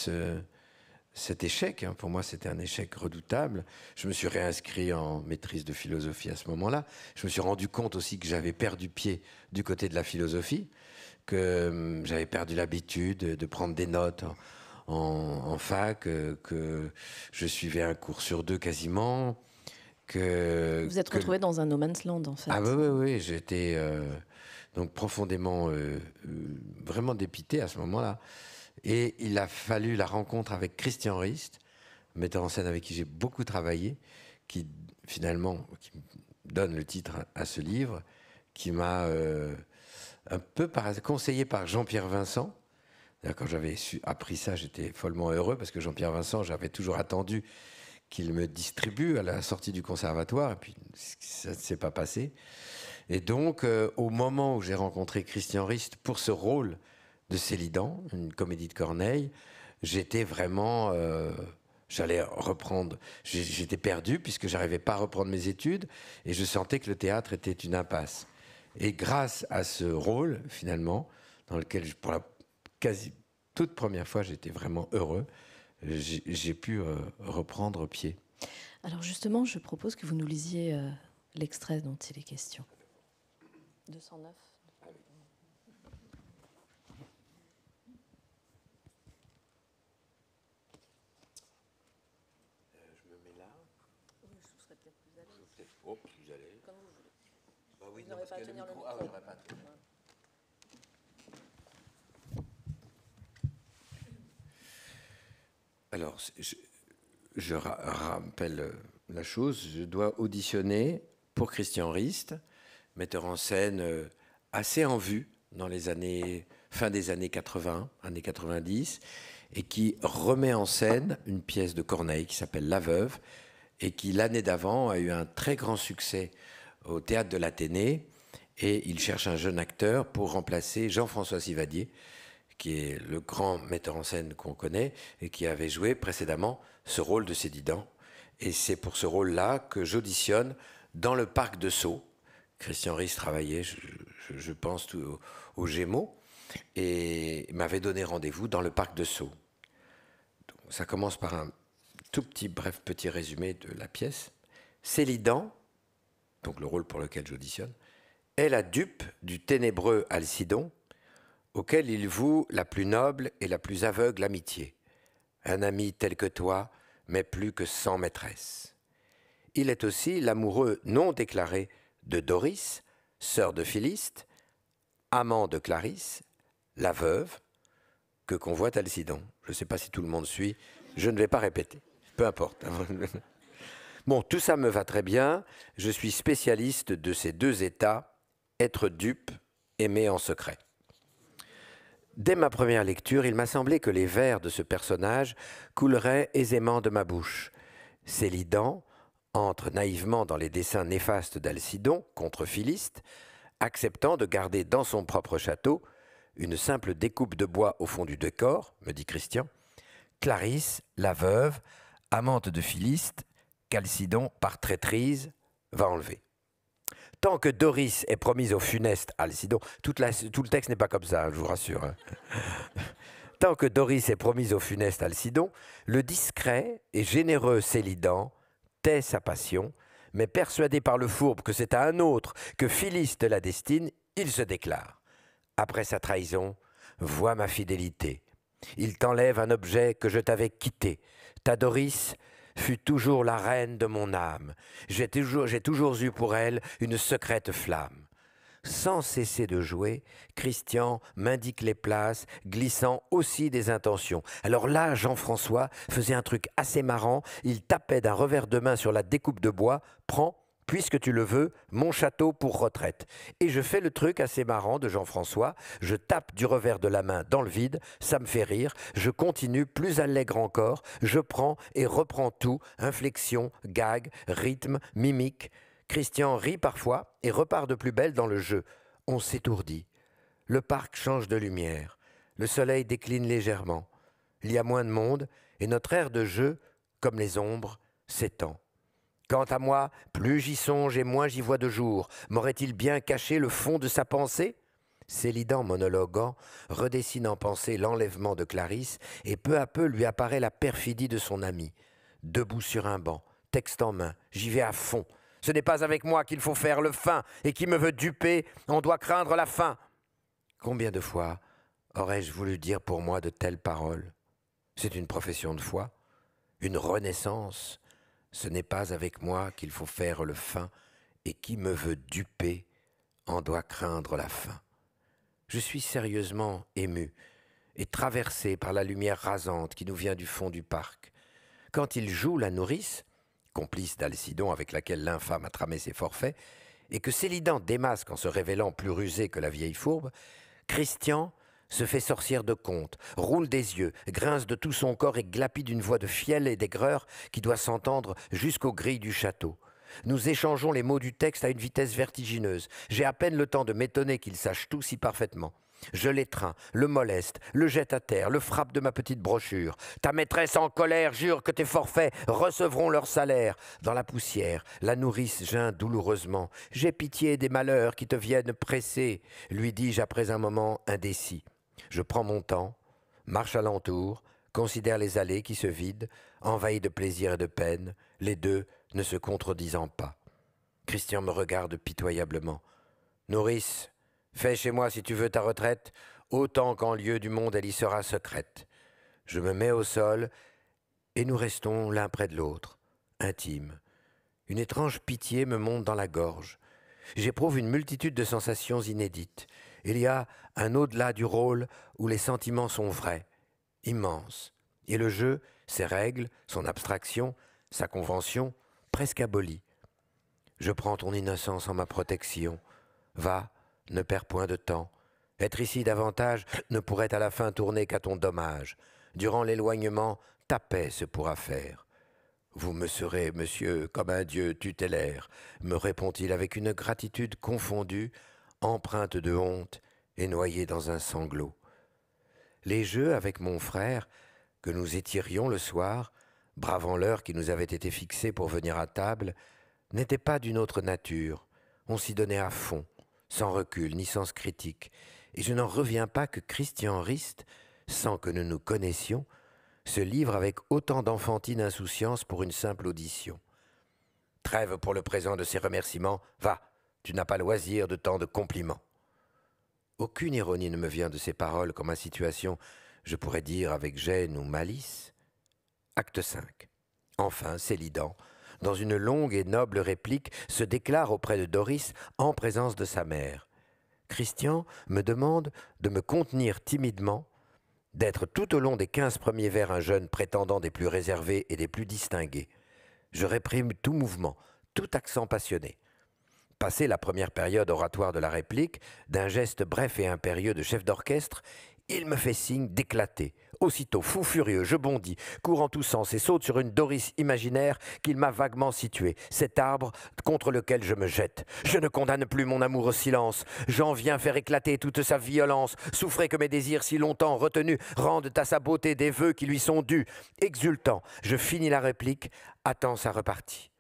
cet échec. Hein. Pour moi, c'était un échec redoutable. Je me suis réinscrit en maîtrise de philosophie à ce moment-là. Je me suis rendu compte aussi que j'avais perdu pied du côté de la philosophie, que j'avais perdu l'habitude de prendre des notes en fac, que je suivais un cours sur 2 quasiment. Vous êtes retrouvé dans un no man's land, en fait. Ah oui, j'étais donc profondément, vraiment dépité à ce moment-là. Et il a fallu la rencontre avec Christian Rist, metteur en scène avec qui j'ai beaucoup travaillé, qui finalement qui donne le titre à ce livre, qui m'a un peu conseillé par Jean-Pierre Vincent. Quand j'avais appris ça, j'étais follement heureux, parce que Jean-Pierre Vincent, j'avais toujours attendu qu'il me distribue à la sortie du conservatoire, et puis ça ne s'est pas passé. Et donc, au moment où j'ai rencontré Christian Rist pour ce rôle de Célidan, une comédie de Corneille, j'étais vraiment... j'allais reprendre... J'étais perdu, puisque j'arrivais pas à reprendre mes études, et je sentais que le théâtre était une impasse. Et grâce à ce rôle, finalement, dans lequel, pour la quasi toute première fois, j'étais vraiment heureux, j'ai pu reprendre pied. Alors justement, je propose que vous nous lisiez l'extrait dont il est question. 209. Je me mets là. Oui, je serais peut-être plus à l'aise. Plus à l'aise. Comme Oui, vous n'aurez pas à tenir le micro. Ah, oui, pas. Alors, je rappelle la chose, je dois auditionner pour Christian Rist, metteur en scène assez en vue dans les fin des années 80, années 90, et qui remet en scène une pièce de Corneille qui s'appelle La Veuve, et qui l'année d'avant a eu un très grand succès au théâtre de l'Athénée, et il cherche un jeune acteur pour remplacer Jean-François Sivadier, qui est le grand metteur en scène qu'on connaît et qui avait joué précédemment ce rôle de Célidan. Et c'est pour ce rôle-là que j'auditionne dans le parc de Sceaux. Christian Rist travaillait, je pense, au Gémeaux, et m'avait donné rendez-vous dans le parc de Sceaux. Donc, ça commence par un tout bref petit résumé de la pièce. Célidan, donc le rôle pour lequel j'auditionne, est la dupe du ténébreux Alcidon, auquel il voue la plus noble et la plus aveugle amitié. Un ami tel que toi, mais plus que 100 maîtresses. Il est aussi l'amoureux non déclaré de Doris, sœur de Philiste, amant de Clarisse, la veuve, que convoite Alcidon. Je ne sais pas si tout le monde suit, je ne vais pas répéter, peu importe. Bon, tout ça me va très bien, je suis spécialiste de ces deux états, être dupe, aimer en secret. Dès ma première lecture, il m'a semblé que les vers de ce personnage couleraient aisément de ma bouche. Célidan entre naïvement dans les desseins néfastes d'Alcidon contre Philiste, acceptant de garder dans son propre château une simple découpe de bois au fond du décor, me dit Christian, Clarisse, la veuve, amante de Philiste, qu'Alcidon, par traîtrise, va enlever. Tant que Doris est promise au funeste Alcidon, tout le texte n'est pas comme ça, je vous rassure. Hein. Tant que Doris est promise au funeste Alcidon, le discret et généreux Célidan tait sa passion, mais persuadé par le fourbe que c'est à un autre que Philiste la destine, il se déclare. Après sa trahison, vois ma fidélité. Il t'enlève un objet que je t'avais quitté. Ta Doris fut toujours la reine de mon âme. J'ai toujours eu pour elle une secrète flamme. Sans cesser de jouer, Christian m'indique les places, glissant aussi des intentions. Alors là, Jean-François faisait un truc assez marrant. Il tapait d'un revers de main sur la découpe de bois. Prends, puisque tu le veux, mon château pour retraite. Et je fais le truc assez marrant de Jean-François. Je tape du revers de la main dans le vide. Ça me fait rire. Je continue, plus allègre encore. Je prends et reprends tout. Inflexion, gag, rythme, mimique. Christian rit parfois et repart de plus belle dans le jeu. On s'étourdit. Le parc change de lumière. Le soleil décline légèrement. Il y a moins de monde et notre aire de jeu, comme les ombres, s'étend. Quant à moi, plus j'y songe et moins j'y vois de jour. M'aurait-il bien caché le fond de sa pensée ? Célidan, monologuant, redessine en pensée l'enlèvement de Clarisse et peu à peu lui apparaît la perfidie de son ami. Debout sur un banc, texte en main, j'y vais à fond. Ce n'est pas avec moi qu'il faut faire le fin, et qui me veut duper, on doit craindre la fin. Combien de fois aurais-je voulu dire pour moi de telles paroles ? C'est une profession de foi, une renaissance. Ce n'est pas avec moi qu'il faut faire le fin, et qui me veut duper, en doit craindre la fin. Je suis sérieusement ému et traversé par la lumière rasante qui nous vient du fond du parc. Quand il joue la nourrice, complice d'Alcidon avec laquelle l'infâme a tramé ses forfaits, et que Célidan démasque en se révélant plus rusé que la vieille fourbe, Christian se fait sorcière de conte, roule des yeux, grince de tout son corps et glapit d'une voix de fiel et d'aigreur qui doit s'entendre jusqu'aux grilles du château. Nous échangeons les mots du texte à une vitesse vertigineuse. J'ai à peine le temps de m'étonner qu'il sache tout si parfaitement. Je l'étreins, le moleste, le jette à terre, le frappe de ma petite brochure. Ta maîtresse en colère jure que tes forfaits recevront leur salaire. Dans la poussière, la nourrice geint douloureusement. J'ai pitié des malheurs qui te viennent presser, lui dis-je après un moment indécis. Je prends mon temps, marche alentour, considère les allées qui se vident, envahis de plaisir et de peine, les deux ne se contredisant pas. Christian me regarde pitoyablement. Nourrice, fais chez moi, si tu veux, ta retraite, autant qu'en lieu du monde elle y sera secrète. Je me mets au sol, et nous restons l'un près de l'autre, intimes. Une étrange pitié me monte dans la gorge. J'éprouve une multitude de sensations inédites. Il y a un au-delà du rôle où les sentiments sont vrais, immenses, et le jeu, ses règles, son abstraction, sa convention, presque abolie. Je prends ton innocence en ma protection. Va, ne perds point de temps. Être ici davantage ne pourrait à la fin tourner qu'à ton dommage. Durant l'éloignement, ta paix se pourra faire. Vous me serez, monsieur, comme un dieu tutélaire, me répond-il avec une gratitude confondue, empreinte de honte et noyée dans un sanglot. Les jeux avec mon frère, que nous étirions le soir, bravant l'heure qui nous avait été fixée pour venir à table, n'étaient pas d'une autre nature. On s'y donnait à fond, sans recul ni sens critique, et je n'en reviens pas que Christian Rist, sans que nous nous connaissions, se livre avec autant d'enfantine insouciance pour une simple audition. Trêve pour le présent de ces remerciements, va, tu n'as pas loisir de tant de compliments. Aucune ironie ne me vient de ces paroles comme ma situation, je pourrais dire avec gêne ou malice. Acte 5. Enfin, Célidan, dans une longue et noble réplique, se déclare auprès de Doris en présence de sa mère. Christian me demande de me contenir timidement, d'être tout au long des 15 premiers vers un jeune prétendant des plus réservés et des plus distingués. Je réprime tout mouvement, tout accent passionné. Passé la première période oratoire de la réplique, d'un geste bref et impérieux de chef d'orchestre, il me fait signe d'éclater. Aussitôt, fou furieux, je bondis, cours en tous sens et saute sur une Doris imaginaire qu'il m'a vaguement située, cet arbre contre lequel je me jette. Je ne condamne plus mon amour au silence, j'en viens faire éclater toute sa violence, souffrez que mes désirs si longtemps retenus rendent à sa beauté des vœux qui lui sont dus. Exultant, je finis la réplique, attends sa repartie.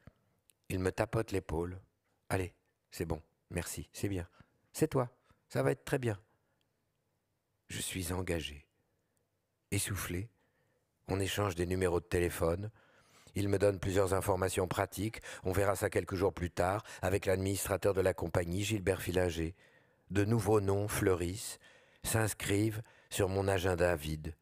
Il me tapote l'épaule. Allez, c'est bon, merci, c'est bien. C'est toi, ça va être très bien. Je suis engagé. Essoufflé, on échange des numéros de téléphone. Il me donne plusieurs informations pratiques. On verra ça quelques jours plus tard avec l'administrateur de la compagnie, Gilbert Fillinger. De nouveaux noms fleurissent, s'inscrivent sur mon agenda vide.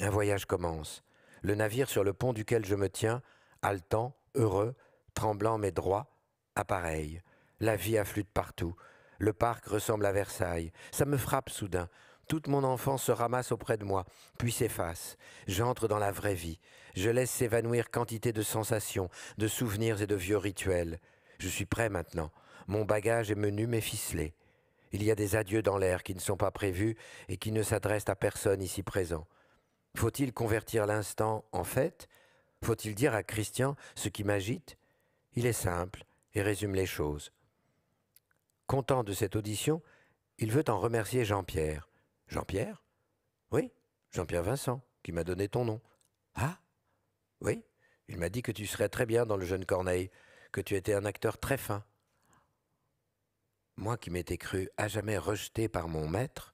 Un voyage commence. Le navire sur le pont duquel je me tiens, haletant, heureux, tremblant mais droit, appareille. La vie afflue de partout. Le parc ressemble à Versailles. Ça me frappe soudain. Toute mon enfance se ramasse auprès de moi, puis s'efface. J'entre dans la vraie vie. Je laisse s'évanouir quantité de sensations, de souvenirs et de vieux rituels. Je suis prêt maintenant. Mon bagage est menu mais ficelé. Il y a des adieux dans l'air qui ne sont pas prévus et qui ne s'adressent à personne ici présent. Faut-il convertir l'instant en fête? Faut-il dire à Christian ce qui m'agite? Il est simple et résume les choses. Content de cette audition, il veut en remercier Jean-Pierre. Jean-Pierre? Oui, Jean-Pierre Vincent, qui m'a donné ton nom. Ah? Oui, il m'a dit que tu serais très bien dans le jeune Corneille, que tu étais un acteur très fin. Moi qui m'étais cru à jamais rejeté par mon maître,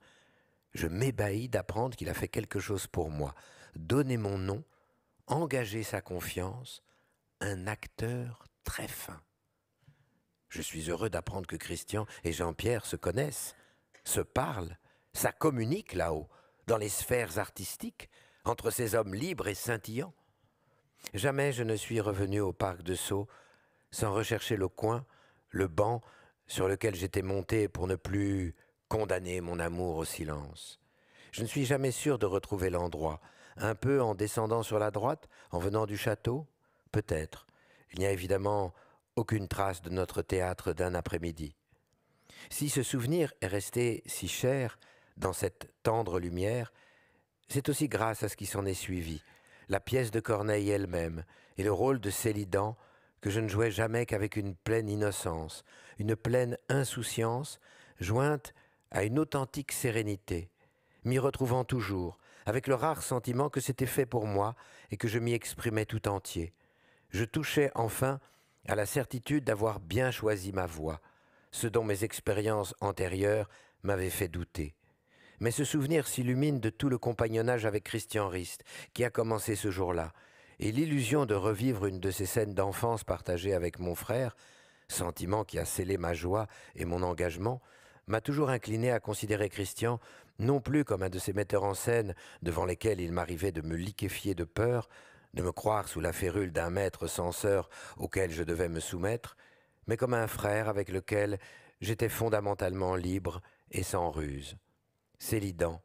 je m'ébahis d'apprendre qu'il a fait quelque chose pour moi, donner mon nom, engager sa confiance, un acteur très fin. Je suis heureux d'apprendre que Christian et Jean-Pierre se connaissent, se parlent, ça communique là-haut, dans les sphères artistiques, entre ces hommes libres et scintillants. Jamais je ne suis revenu au parc de Sceaux sans rechercher le coin, le banc sur lequel j'étais monté pour ne plus condamner mon amour au silence. Je ne suis jamais sûr de retrouver l'endroit. Un peu en descendant sur la droite, en venant du château? Peut-être. Il n'y a évidemment aucune trace de notre théâtre d'un après-midi. Si ce souvenir est resté si cher dans cette tendre lumière, c'est aussi grâce à ce qui s'en est suivi, la pièce de Corneille elle-même et le rôle de Célidan que je ne jouais jamais qu'avec une pleine innocence, une pleine insouciance jointe à une authentique sérénité, m'y retrouvant toujours, avec le rare sentiment que c'était fait pour moi et que je m'y exprimais tout entier. Je touchais enfin à la certitude d'avoir bien choisi ma voie, ce dont mes expériences antérieures m'avaient fait douter. Mais ce souvenir s'illumine de tout le compagnonnage avec Christian Rist, qui a commencé ce jour-là, et l'illusion de revivre une de ces scènes d'enfance partagées avec mon frère, sentiment qui a scellé ma joie et mon engagement, m'a toujours incliné à considérer Christian non plus comme un de ces metteurs en scène devant lesquels il m'arrivait de me liquéfier de peur, de me croire sous la férule d'un maître censeur auquel je devais me soumettre, mais comme un frère avec lequel j'étais fondamentalement libre et sans ruse. Célidan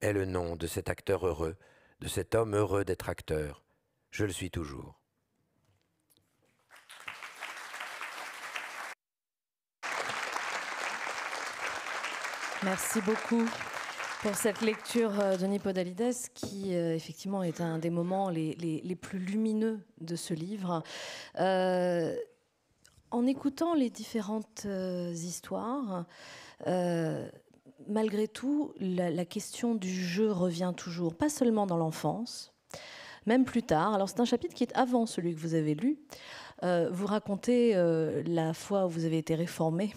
est le nom de cet acteur heureux, de cet homme heureux d'être acteur. Je le suis toujours. Merci beaucoup pour cette lecture de Nipodalides qui, effectivement, est un des moments les plus lumineux de ce livre. En écoutant les différentes histoires, malgré tout, la question du jeu revient toujours, pas seulement dans l'enfance, même plus tard. Alors, c'est un chapitre qui est avant celui que vous avez lu. Vous racontez la fois où vous avez été réformé.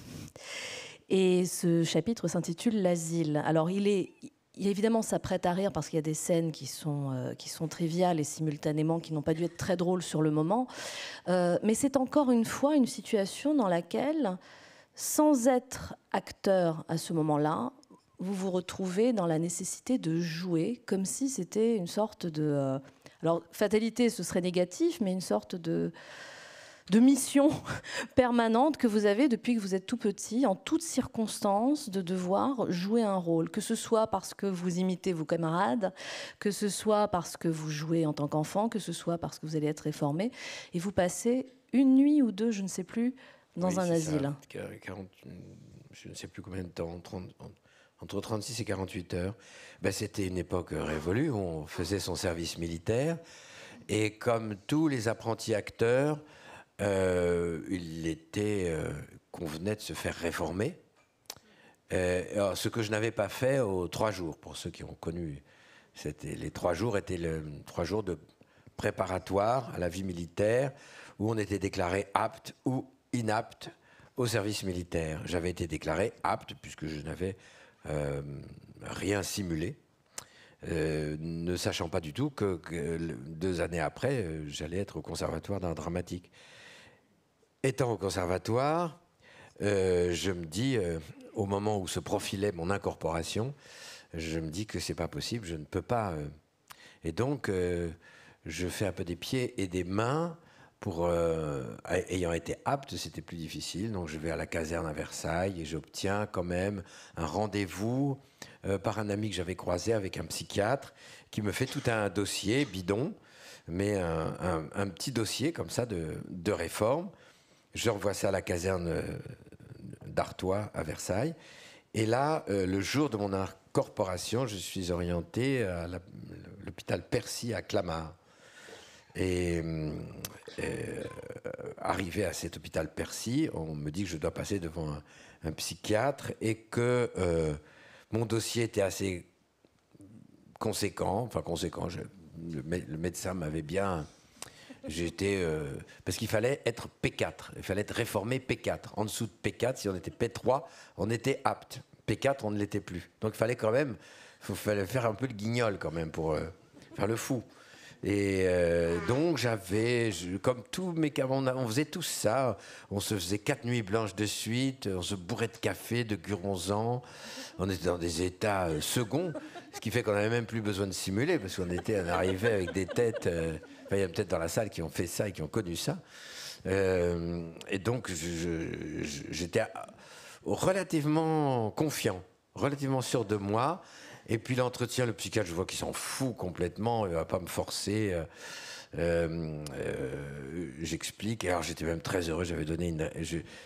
Et ce chapitre s'intitule « L'asile ». Alors, évidemment, ça prête à rire parce qu'il y a des scènes qui sont triviales et simultanément qui n'ont pas dû être très drôles sur le moment. Mais c'est encore une fois une situation dans laquelle, sans être acteur à ce moment-là, vous vous retrouvez dans la nécessité de jouer comme si c'était une sorte de... alors, fatalité, ce serait négatif, mais une sorte de mission permanente que vous avez depuis que vous êtes tout petit, en toutes circonstances, de devoir jouer un rôle, que ce soit parce que vous imitez vos camarades, que ce soit parce que vous jouez en tant qu'enfant, que ce soit parce que vous allez être réformé, et vous passez une nuit ou deux, je ne sais plus, dans un asile. Ça, 40, je ne sais plus combien de temps, entre 36 et 48 heures. Ben, c'était une époque révolue, où on faisait son service militaire, et comme tous les apprentis acteurs, il était convenait de se faire réformer. Alors, ce que je n'avais pas fait aux 3 jours, pour ceux qui ont connu, les 3 jours étaient 3 jours de préparatoire à la vie militaire, où on était déclaré apte ou inapte au service militaire. J'avais été déclaré apte, puisque je n'avais rien simulé, ne sachant pas du tout que 2 années après, j'allais être au conservatoire d'art dramatique. Étant au conservatoire, je me dis, au moment où se profilait mon incorporation, je me dis que c'est pas possible, je ne peux pas. Et donc, je fais un peu des pieds et des mains pour, ayant été apte, c'était plus difficile. Donc, je vais à la caserne à Versailles et j'obtiens quand même un rendez-vous par un ami que j'avais croisé avec un psychiatre qui me fait tout un dossier bidon, mais un petit dossier comme ça de réforme. Je renvoie ça à la caserne d'Artois à Versailles. Et là, le jour de mon incorporation, je suis orienté à l'hôpital Percy à Clamart. Et arrivé à cet hôpital Percy, on me dit que je dois passer devant un psychiatre et que mon dossier était assez conséquent. Enfin, conséquent, le médecin m'avait bien... parce qu'il fallait être P4, il fallait être réformé P4. En dessous de P4, si on était P3, on était apte. P4, on ne l'était plus. Donc il fallait quand même, fallait faire un peu le guignol quand même pour faire le fou. Et donc comme tous mes camarades, on faisait tout ça. On se faisait 4 nuits blanches de suite, on se bourrait de café, de guronzan. On était dans des états seconds, ce qui fait qu'on n'avait même plus besoin de simuler, parce qu'on arrivait avec des têtes... il y a peut-être dans la salle qui ont fait ça et qui ont connu ça. Et donc, j'étais relativement confiant, relativement sûr de moi. Et puis l'entretien, le psychiatre, je vois qu'il s'en fout complètement, il ne va pas me forcer. J'explique. Alors, j'étais même très heureux, j'avais donné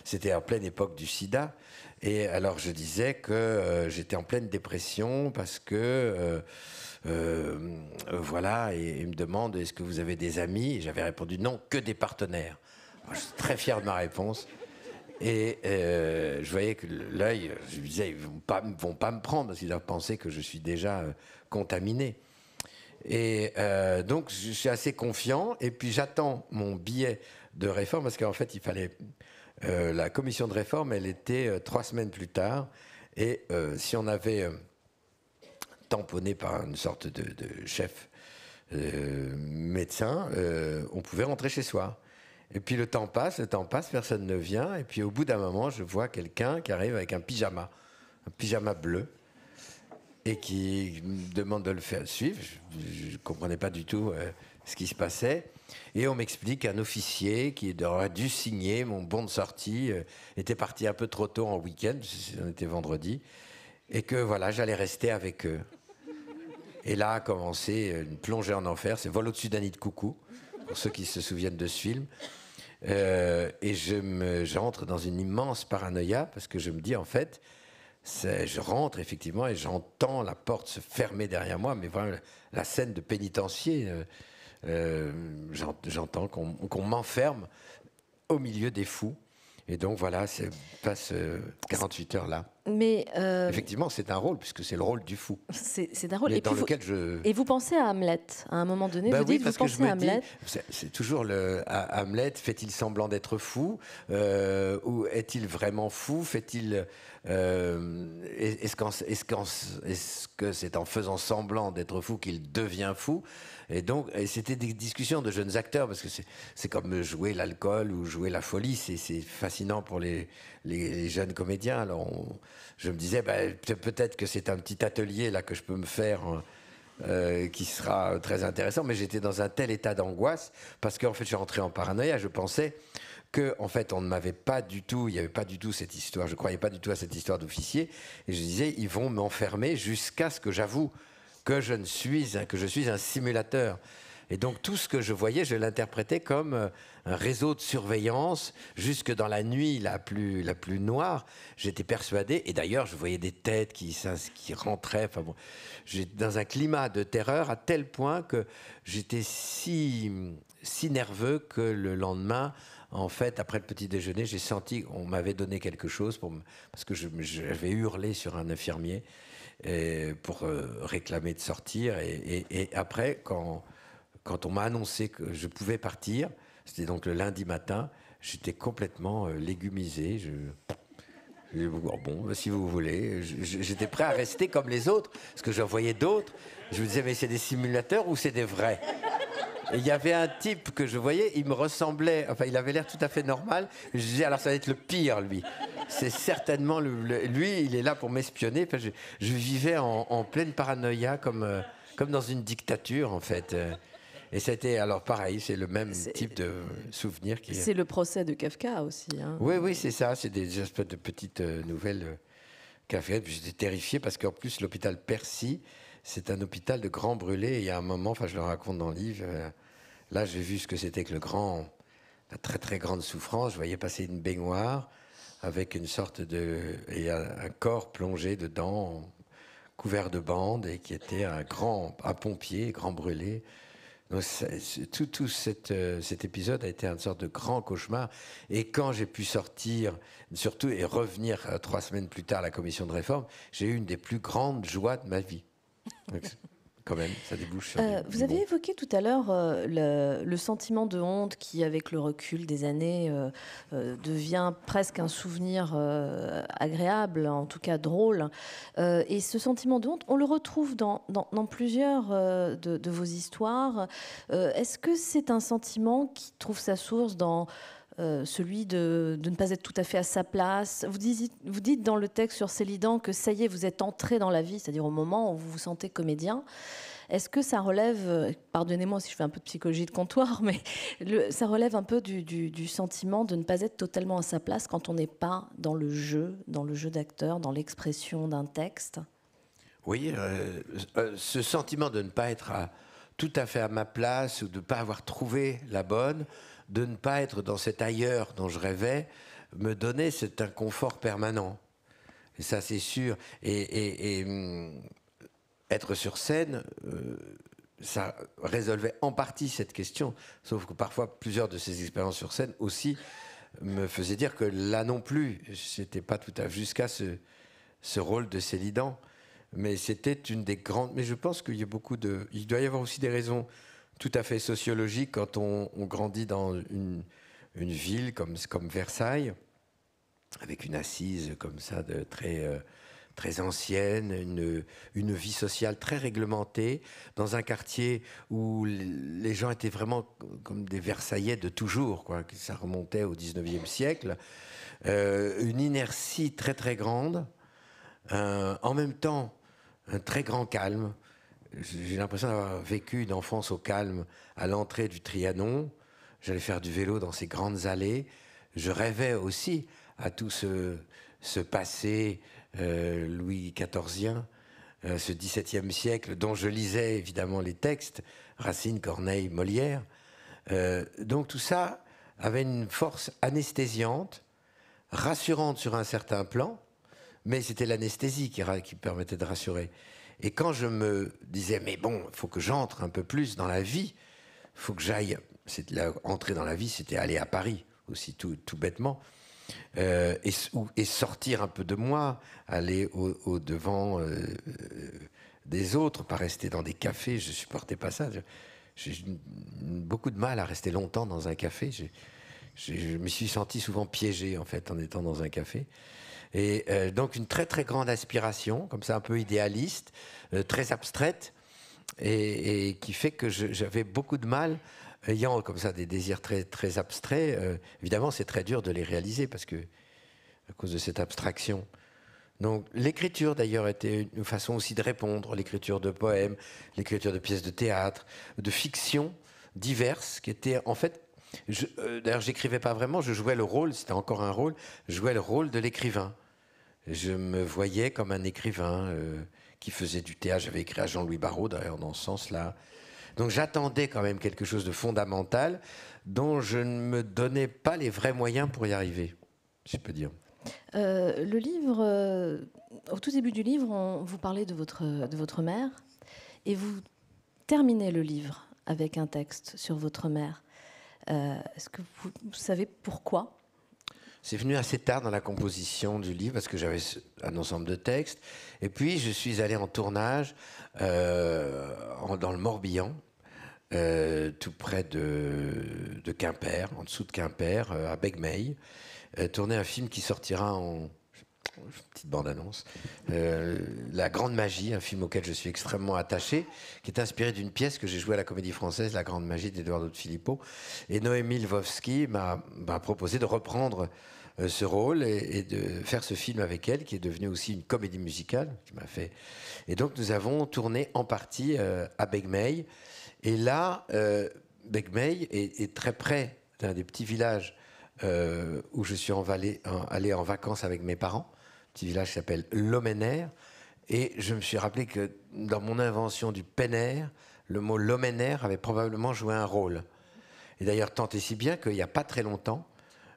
c'était en pleine époque du sida. Et alors, je disais que j'étais en pleine dépression parce que... voilà, et il me demande est-ce que vous avez des amis, et j'avais répondu non, que des partenaires. Alors, je suis très fier de ma réponse et je voyais que l'œil, je me disais ils vont pas me prendre parce qu'ils doivent penser que je suis déjà contaminé. Et donc je suis assez confiant et puis j'attends mon billet de réforme parce qu'en fait il fallait la commission de réforme, elle était 3 semaines plus tard et si on avait tamponné par une sorte de chef médecin, on pouvait rentrer chez soi. Et puis le temps passe, personne ne vient. Et puis au bout d'un moment, je vois quelqu'un qui arrive avec un pyjama bleu, et qui me demande de le faire suivre. Je ne comprenais pas du tout ce qui se passait. Et on m'explique qu'un officier qui aurait dû signer mon bon de sortie était parti un peu trop tôt en week-end, on était vendredi, et que voilà, j'allais rester avec eux. Et là a commencé une plongée en enfer, c'est Vol au-dessus d'un nid de coucou, pour ceux qui se souviennent de ce film. Et j'entre dans une immense paranoïa, parce que je me dis, en fait, je rentre effectivement et j'entends la porte se fermer derrière moi, mais vraiment la scène de pénitencier, j'entends qu'on m'enferme au milieu des fous. Et donc voilà, passe 48 heures là. Mais effectivement, c'est un rôle, puisque c'est le rôle du fou. C'est un rôle. Et dans lequel je... Et vous pensez à Hamlet, à un moment donné, vous dites, vous pensez à Hamlet. C'est toujours Hamlet, fait-il semblant d'être fou ou est-il vraiment fou? Est-ce que c'est en faisant semblant d'être fou qu'il devient fou? Et donc, c'était des discussions de jeunes acteurs, parce que c'est comme jouer l'alcool ou jouer la folie, c'est fascinant pour les jeunes comédiens. Alors, je me disais, peut-être que c'est un petit atelier là que je peux me faire, qui sera très intéressant, mais j'étais dans un tel état d'angoisse, parce qu'en fait, je suis rentré en paranoïa, je pensais que, en fait, on ne m'avait pas du tout, il n'y avait pas du tout cette histoire, je ne croyais pas du tout à cette histoire d'officier, et je disais, ils vont m'enfermer jusqu'à ce que j'avoue que je suis un simulateur. Et donc tout ce que je voyais, je l'interprétais comme un réseau de surveillance jusque dans la nuit la plus noire. J'étais persuadé, et d'ailleurs je voyais des têtes qui rentraient. Enfin bon, j'étais dans un climat de terreur à tel point que j'étais si nerveux que le lendemain, en fait, après le petit déjeuner, j'ai senti qu'on m'avait donné quelque chose parce que j'avais hurlé sur un infirmier pour réclamer de sortir. Et après, quand on m'a annoncé que je pouvais partir, c'était donc le lundi matin, j'étais complètement légumisé. Bon, si vous voulez, j'étais prêt à rester comme les autres, parce que j'en voyais d'autres. Je me disais, mais c'est des simulateurs ou c'est des vrais? Et il y avait un type que je voyais, il me ressemblait, enfin il avait l'air tout à fait normal. Je disais, alors ça va être le pire, lui. C'est certainement lui, il est là pour m'espionner. Enfin, je vivais en pleine paranoïa, comme dans une dictature, en fait. Et c'était, alors pareil, c'est le même type de souvenir. C'est le procès de Kafka aussi. Hein. Oui, c'est ça. C'est des espèces de petites nouvelles Kafka. J'étais terrifié parce qu'en plus, l'hôpital Percy, c'est un hôpital de grands brûlés. Et il y a un moment, enfin je le raconte dans le livre, là j'ai vu ce que c'était que la très très grande souffrance. Je voyais passer une baignoire avec une sorte et un corps plongé dedans, couvert de bandes, et qui était un pompier, grand brûlé. Donc, tout cet épisode a été une sorte de grand cauchemar. Et quand j'ai pu sortir, surtout, et revenir 3 semaines plus tard à la commission de réforme, j'ai eu une des plus grandes joies de ma vie. Donc, quand même, ça débouche sur vous avez évoqué tout à l'heure le sentiment de honte qui, avec le recul des années, devient presque un souvenir agréable, en tout cas drôle. Et ce sentiment de honte, on le retrouve dans plusieurs de vos histoires. Est-ce que c'est un sentiment qui trouve sa source dans celui de ne pas être tout à fait à sa place? Vous dites dans le texte sur Célidan que ça y est, vous êtes entré dans la vie, c'est-à-dire au moment où vous vous sentez comédien. Est-ce que ça relève, pardonnez-moi si je fais un peu de psychologie de comptoir, mais ça relève un peu du sentiment de ne pas être totalement à sa place quand on n'est pas dans le jeu d'acteur, dans l'expression d'un texte? Oui, ce sentiment de ne pas être tout à fait à ma place, ou de ne pas avoir trouvé la bonne, de ne pas être dans cet ailleurs dont je rêvais, me donnait cet inconfort permanent. Et ça, c'est sûr. Et être sur scène, ça résolvait en partie cette question. Sauf que parfois, plusieurs de ces expériences sur scène aussi me faisaient dire que là non plus, c'était pas tout à fait jusqu'à ce rôle de Célidan. Mais c'était une des grandes. Mais je pense qu'il y a il doit y avoir aussi des raisons tout à fait sociologiques quand on grandit dans une ville comme Versailles, avec une assise comme ça de très ancienne, une vie sociale très réglementée, dans un quartier où les gens étaient vraiment comme des Versaillais de toujours, quoi. Ça remontait au 19e siècle. Une inertie très très grande, en même temps un très grand calme, j'ai l'impression d'avoir vécu une enfance au calme à l'entrée du Trianon. J'allais faire du vélo dans ces grandes allées. Je rêvais aussi à tout ce passé Louis XIVien, ce XVIIe siècle, dont je lisais évidemment les textes, Racine, Corneille, Molière. Donc tout ça avait une force anesthésiante, rassurante sur un certain plan, mais c'était l'anesthésie qui permettait de rassurer. Et quand je me disais, mais bon, il faut que j'entre un peu plus dans la vie, il faut que j'aille, entrer dans la vie, c'était aller à Paris aussi, tout bêtement, et sortir un peu de moi, aller au devant des autres, pas rester dans des cafés, je supportais pas ça. J'ai beaucoup de mal à rester longtemps dans un café. Je me suis senti souvent piégé, en fait, en étant dans un café. Et donc, une très, très grande aspiration, comme ça, un peu idéaliste, très abstraite, et qui fait que j'avais beaucoup de mal, ayant comme ça des désirs très, très abstraits. Évidemment, c'est très dur de les réaliser, parce que, à cause de cette abstraction. Donc, l'écriture, d'ailleurs, était une façon aussi de répondre, l'écriture de poèmes, l'écriture de pièces de théâtre, de fictions diverses, qui étaient, en fait, d'ailleurs, j'écrivais pas vraiment, je jouais le rôle, c'était encore un rôle, je jouais le rôle de l'écrivain. Je me voyais comme un écrivain qui faisait du théâtre. J'avais écrit à Jean-Louis Barrault, d'ailleurs, dans ce sens-là. Donc, j'attendais quand même quelque chose de fondamental dont je ne me donnais pas les vrais moyens pour y arriver, si je peux dire. Le livre, au tout début du livre, vous parlez de votre mère et vous terminez le livre avec un texte sur votre mère. Est-ce que vous savez pourquoi ? C'est venu assez tard dans la composition du livre parce que j'avais un ensemble de textes. Et puis je suis allé en tournage dans le Morbihan, tout près de Quimper, en dessous de Quimper, à Begmeil. Tourner un film qui sortira en petite bande-annonce, La Grande Magie, un film auquel je suis extrêmement attaché, qui est inspiré d'une pièce que j'ai jouée à la Comédie Française, La Grande Magie d'Eduardo de Filippo. Et Noémie Lvovsky m'a proposé de reprendre ce rôle et de faire ce film avec elle, qui est devenu aussi une comédie musicale, qui m'a fait. Et donc nous avons tourné en partie à Begmeil. Et là, Begmeil est très près d'un des petits villages où je suis allé en vacances avec mes parents. Un petit village qui s'appelle Loménaire. Et je me suis rappelé que dans mon invention du Pénère, le mot Loménaire avait probablement joué un rôle. Et d'ailleurs, tant et si bien qu'il n'y a pas très longtemps,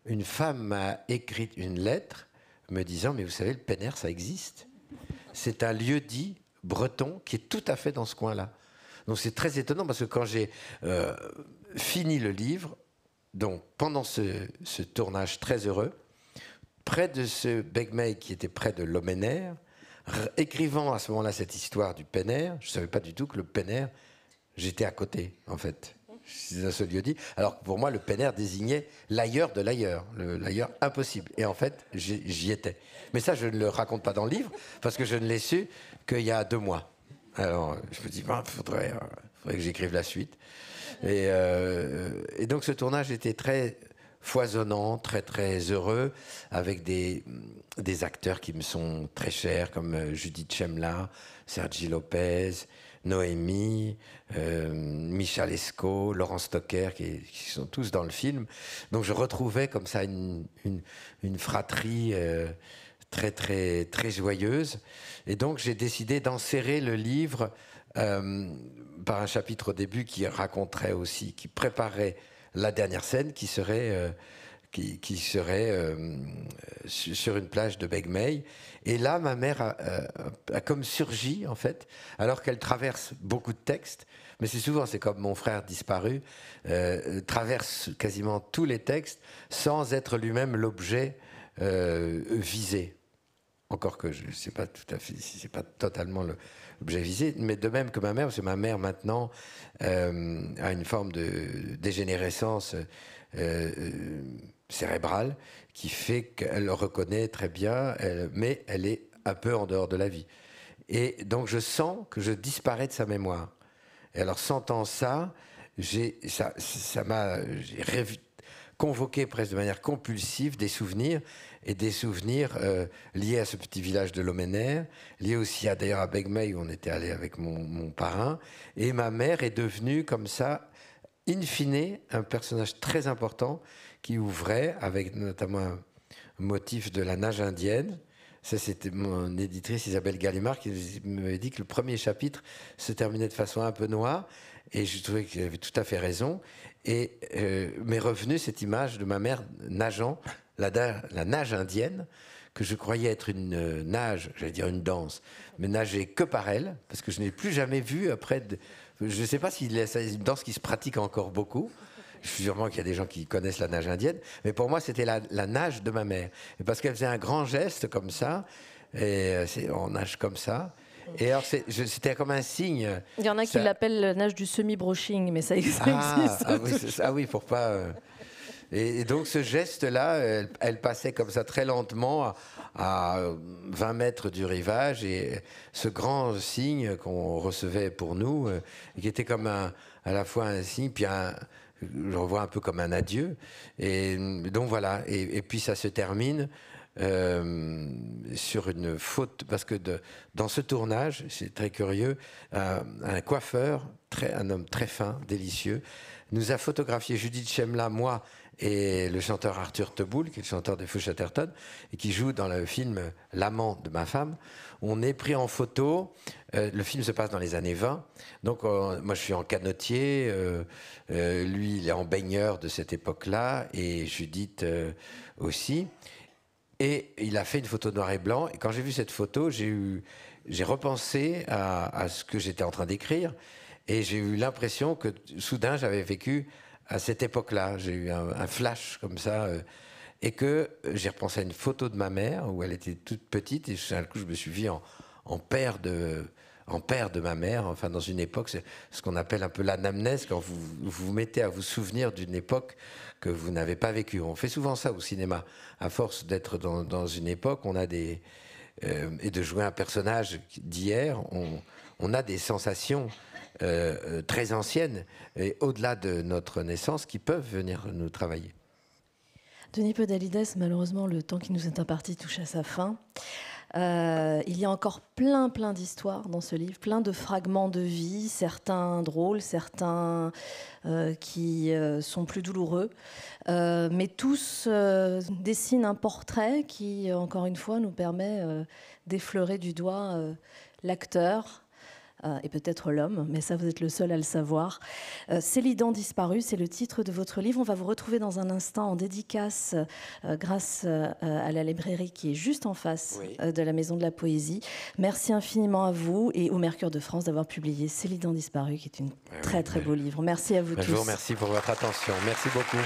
une femme m'a écrit une lettre me disant « Mais vous savez, le Pénère, ça existe. C'est un lieu-dit breton qui est tout à fait dans ce coin-là. » Donc c'est très étonnant parce que quand j'ai fini le livre, donc pendant ce tournage très heureux, près de ce Begmeil qui était près de Loménaire, écrivant à ce moment-là cette histoire du Pénère, je ne savais pas du tout que le Pénère, j'étais à côté, en fait. C'est un seul lieu-dit. Alors pour moi, le Pénère désignait l'ailleurs de l'ailleurs, l'ailleurs impossible. Et en fait, j'y étais. Mais ça, je ne le raconte pas dans le livre, parce que je ne l'ai su qu'il y a 2 mois. Alors, je me dis, faudrait que j'écrive la suite. Et donc, ce tournage était très foisonnant, très, très heureux, avec des acteurs qui me sont très chers, comme Judith Chemla, Sergi Lopez, Noémie, Michal Esco, Laurent Stocker, qui sont tous dans le film. Donc, je retrouvais comme ça une fratrie très, très, très joyeuse. Et donc, j'ai décidé d'enserrer le livre par un chapitre au début qui raconterait aussi, qui préparait la dernière scène qui serait sur une plage de Begmeil. Et là, ma mère a comme surgi, en fait, alors qu'elle traverse beaucoup de textes, mais c'est comme mon frère disparu, traverse quasiment tous les textes sans être lui-même l'objet visé. Encore que je ne sais pas tout à fait si c'est pas totalement l'objet visé, mais de même que ma mère, parce que ma mère maintenant a une forme de dégénérescence cérébrale qui fait qu'elle le reconnaît très bien, mais elle est un peu en dehors de la vie. Et donc je sens que je disparais de sa mémoire. Et alors sentant ça, j'ai convoqué presque de manière compulsive des souvenirs. et des souvenirs liés à ce petit village de Loménaire, liés aussi d'ailleurs à Begmey où on était allé avec mon parrain. Et ma mère est devenue comme ça, in fine, un personnage très important qui ouvrait avec notamment un motif de la nage indienne. Ça, c'était mon éditrice Isabelle Gallimard qui m'avait dit que le premier chapitre se terminait de façon un peu noire. Et je trouvais qu'il avait tout à fait raison. Et m'est revenue cette image de ma mère nageant, la nage indienne, que je croyais être une nage, j'allais dire une danse, mais nager que par elle, parce que je n'ai plus jamais vu après. Je ne sais pas si c'est une danse qui se pratique encore beaucoup. Je suis sûrement qu'il y a des gens qui connaissent la nage indienne, mais pour moi, c'était la nage de ma mère. Et parce qu'elle faisait un grand geste comme ça, et on nage comme ça. Et alors, c'était comme un signe. Il y en a qui l'appellent la nage du semi-broching, mais ça existe. Oui, pour pas. Et donc, ce geste-là, elle passait comme ça très lentement à 20 mètres du rivage, et ce grand signe qu'on recevait pour nous, qui était comme à la fois un signe, puis je revois un peu comme un adieu. Et donc voilà. Et puis ça se termine sur une faute, parce que dans ce tournage, c'est très curieux, un coiffeur, un homme très fin, délicieux, nous a photographié Judith Chemla, moi et le chanteur Arthur Teboul, qui est le chanteur des Feu Chatterton, et qui joue dans le film L'amant de ma femme. On est pris en photo. Le film se passe dans les années 20. Donc, moi, je suis en canotier. Lui, il est en baigneur de cette époque-là. Et Judith aussi. Et il a fait une photo noir et blanc. Et quand j'ai vu cette photo, j'ai repensé à ce que j'étais en train d'écrire. Et j'ai eu l'impression que soudain, j'avais vécu à cette époque-là. J'ai eu un flash comme ça. Et que j'ai repensé à une photo de ma mère où elle était toute petite. Et d'un coup, je me suis vu en père de ma mère. Enfin, dans une époque, c'est ce qu'on appelle un peu l'anamnèse, quand vous vous mettez à vous souvenir d'une époque que vous n'avez pas vécue. On fait souvent ça au cinéma. À force d'être dans une époque, on a et de jouer un personnage d'hier, on a des sensations très anciennes, et au-delà de notre naissance, qui peuvent venir nous travailler. Denis Podalides, malheureusement, le temps qui nous est imparti touche à sa fin. Il y a encore plein d'histoires dans ce livre, plein de fragments de vie, certains drôles, certains qui sont plus douloureux, mais tous dessinent un portrait qui, encore une fois, nous permet d'effleurer du doigt l'acteur, et peut-être l'homme, mais ça vous êtes le seul à le savoir. Célidan disparu, c'est le titre de votre livre. On va vous retrouver dans un instant en dédicace grâce à la librairie qui est juste en face de la Maison de la Poésie. Merci infiniment à vous et au Mercure de France d'avoir publié Célidan disparu, qui est un très beau livre. Merci à vous tous. Je vous remercie pour votre attention. Merci beaucoup.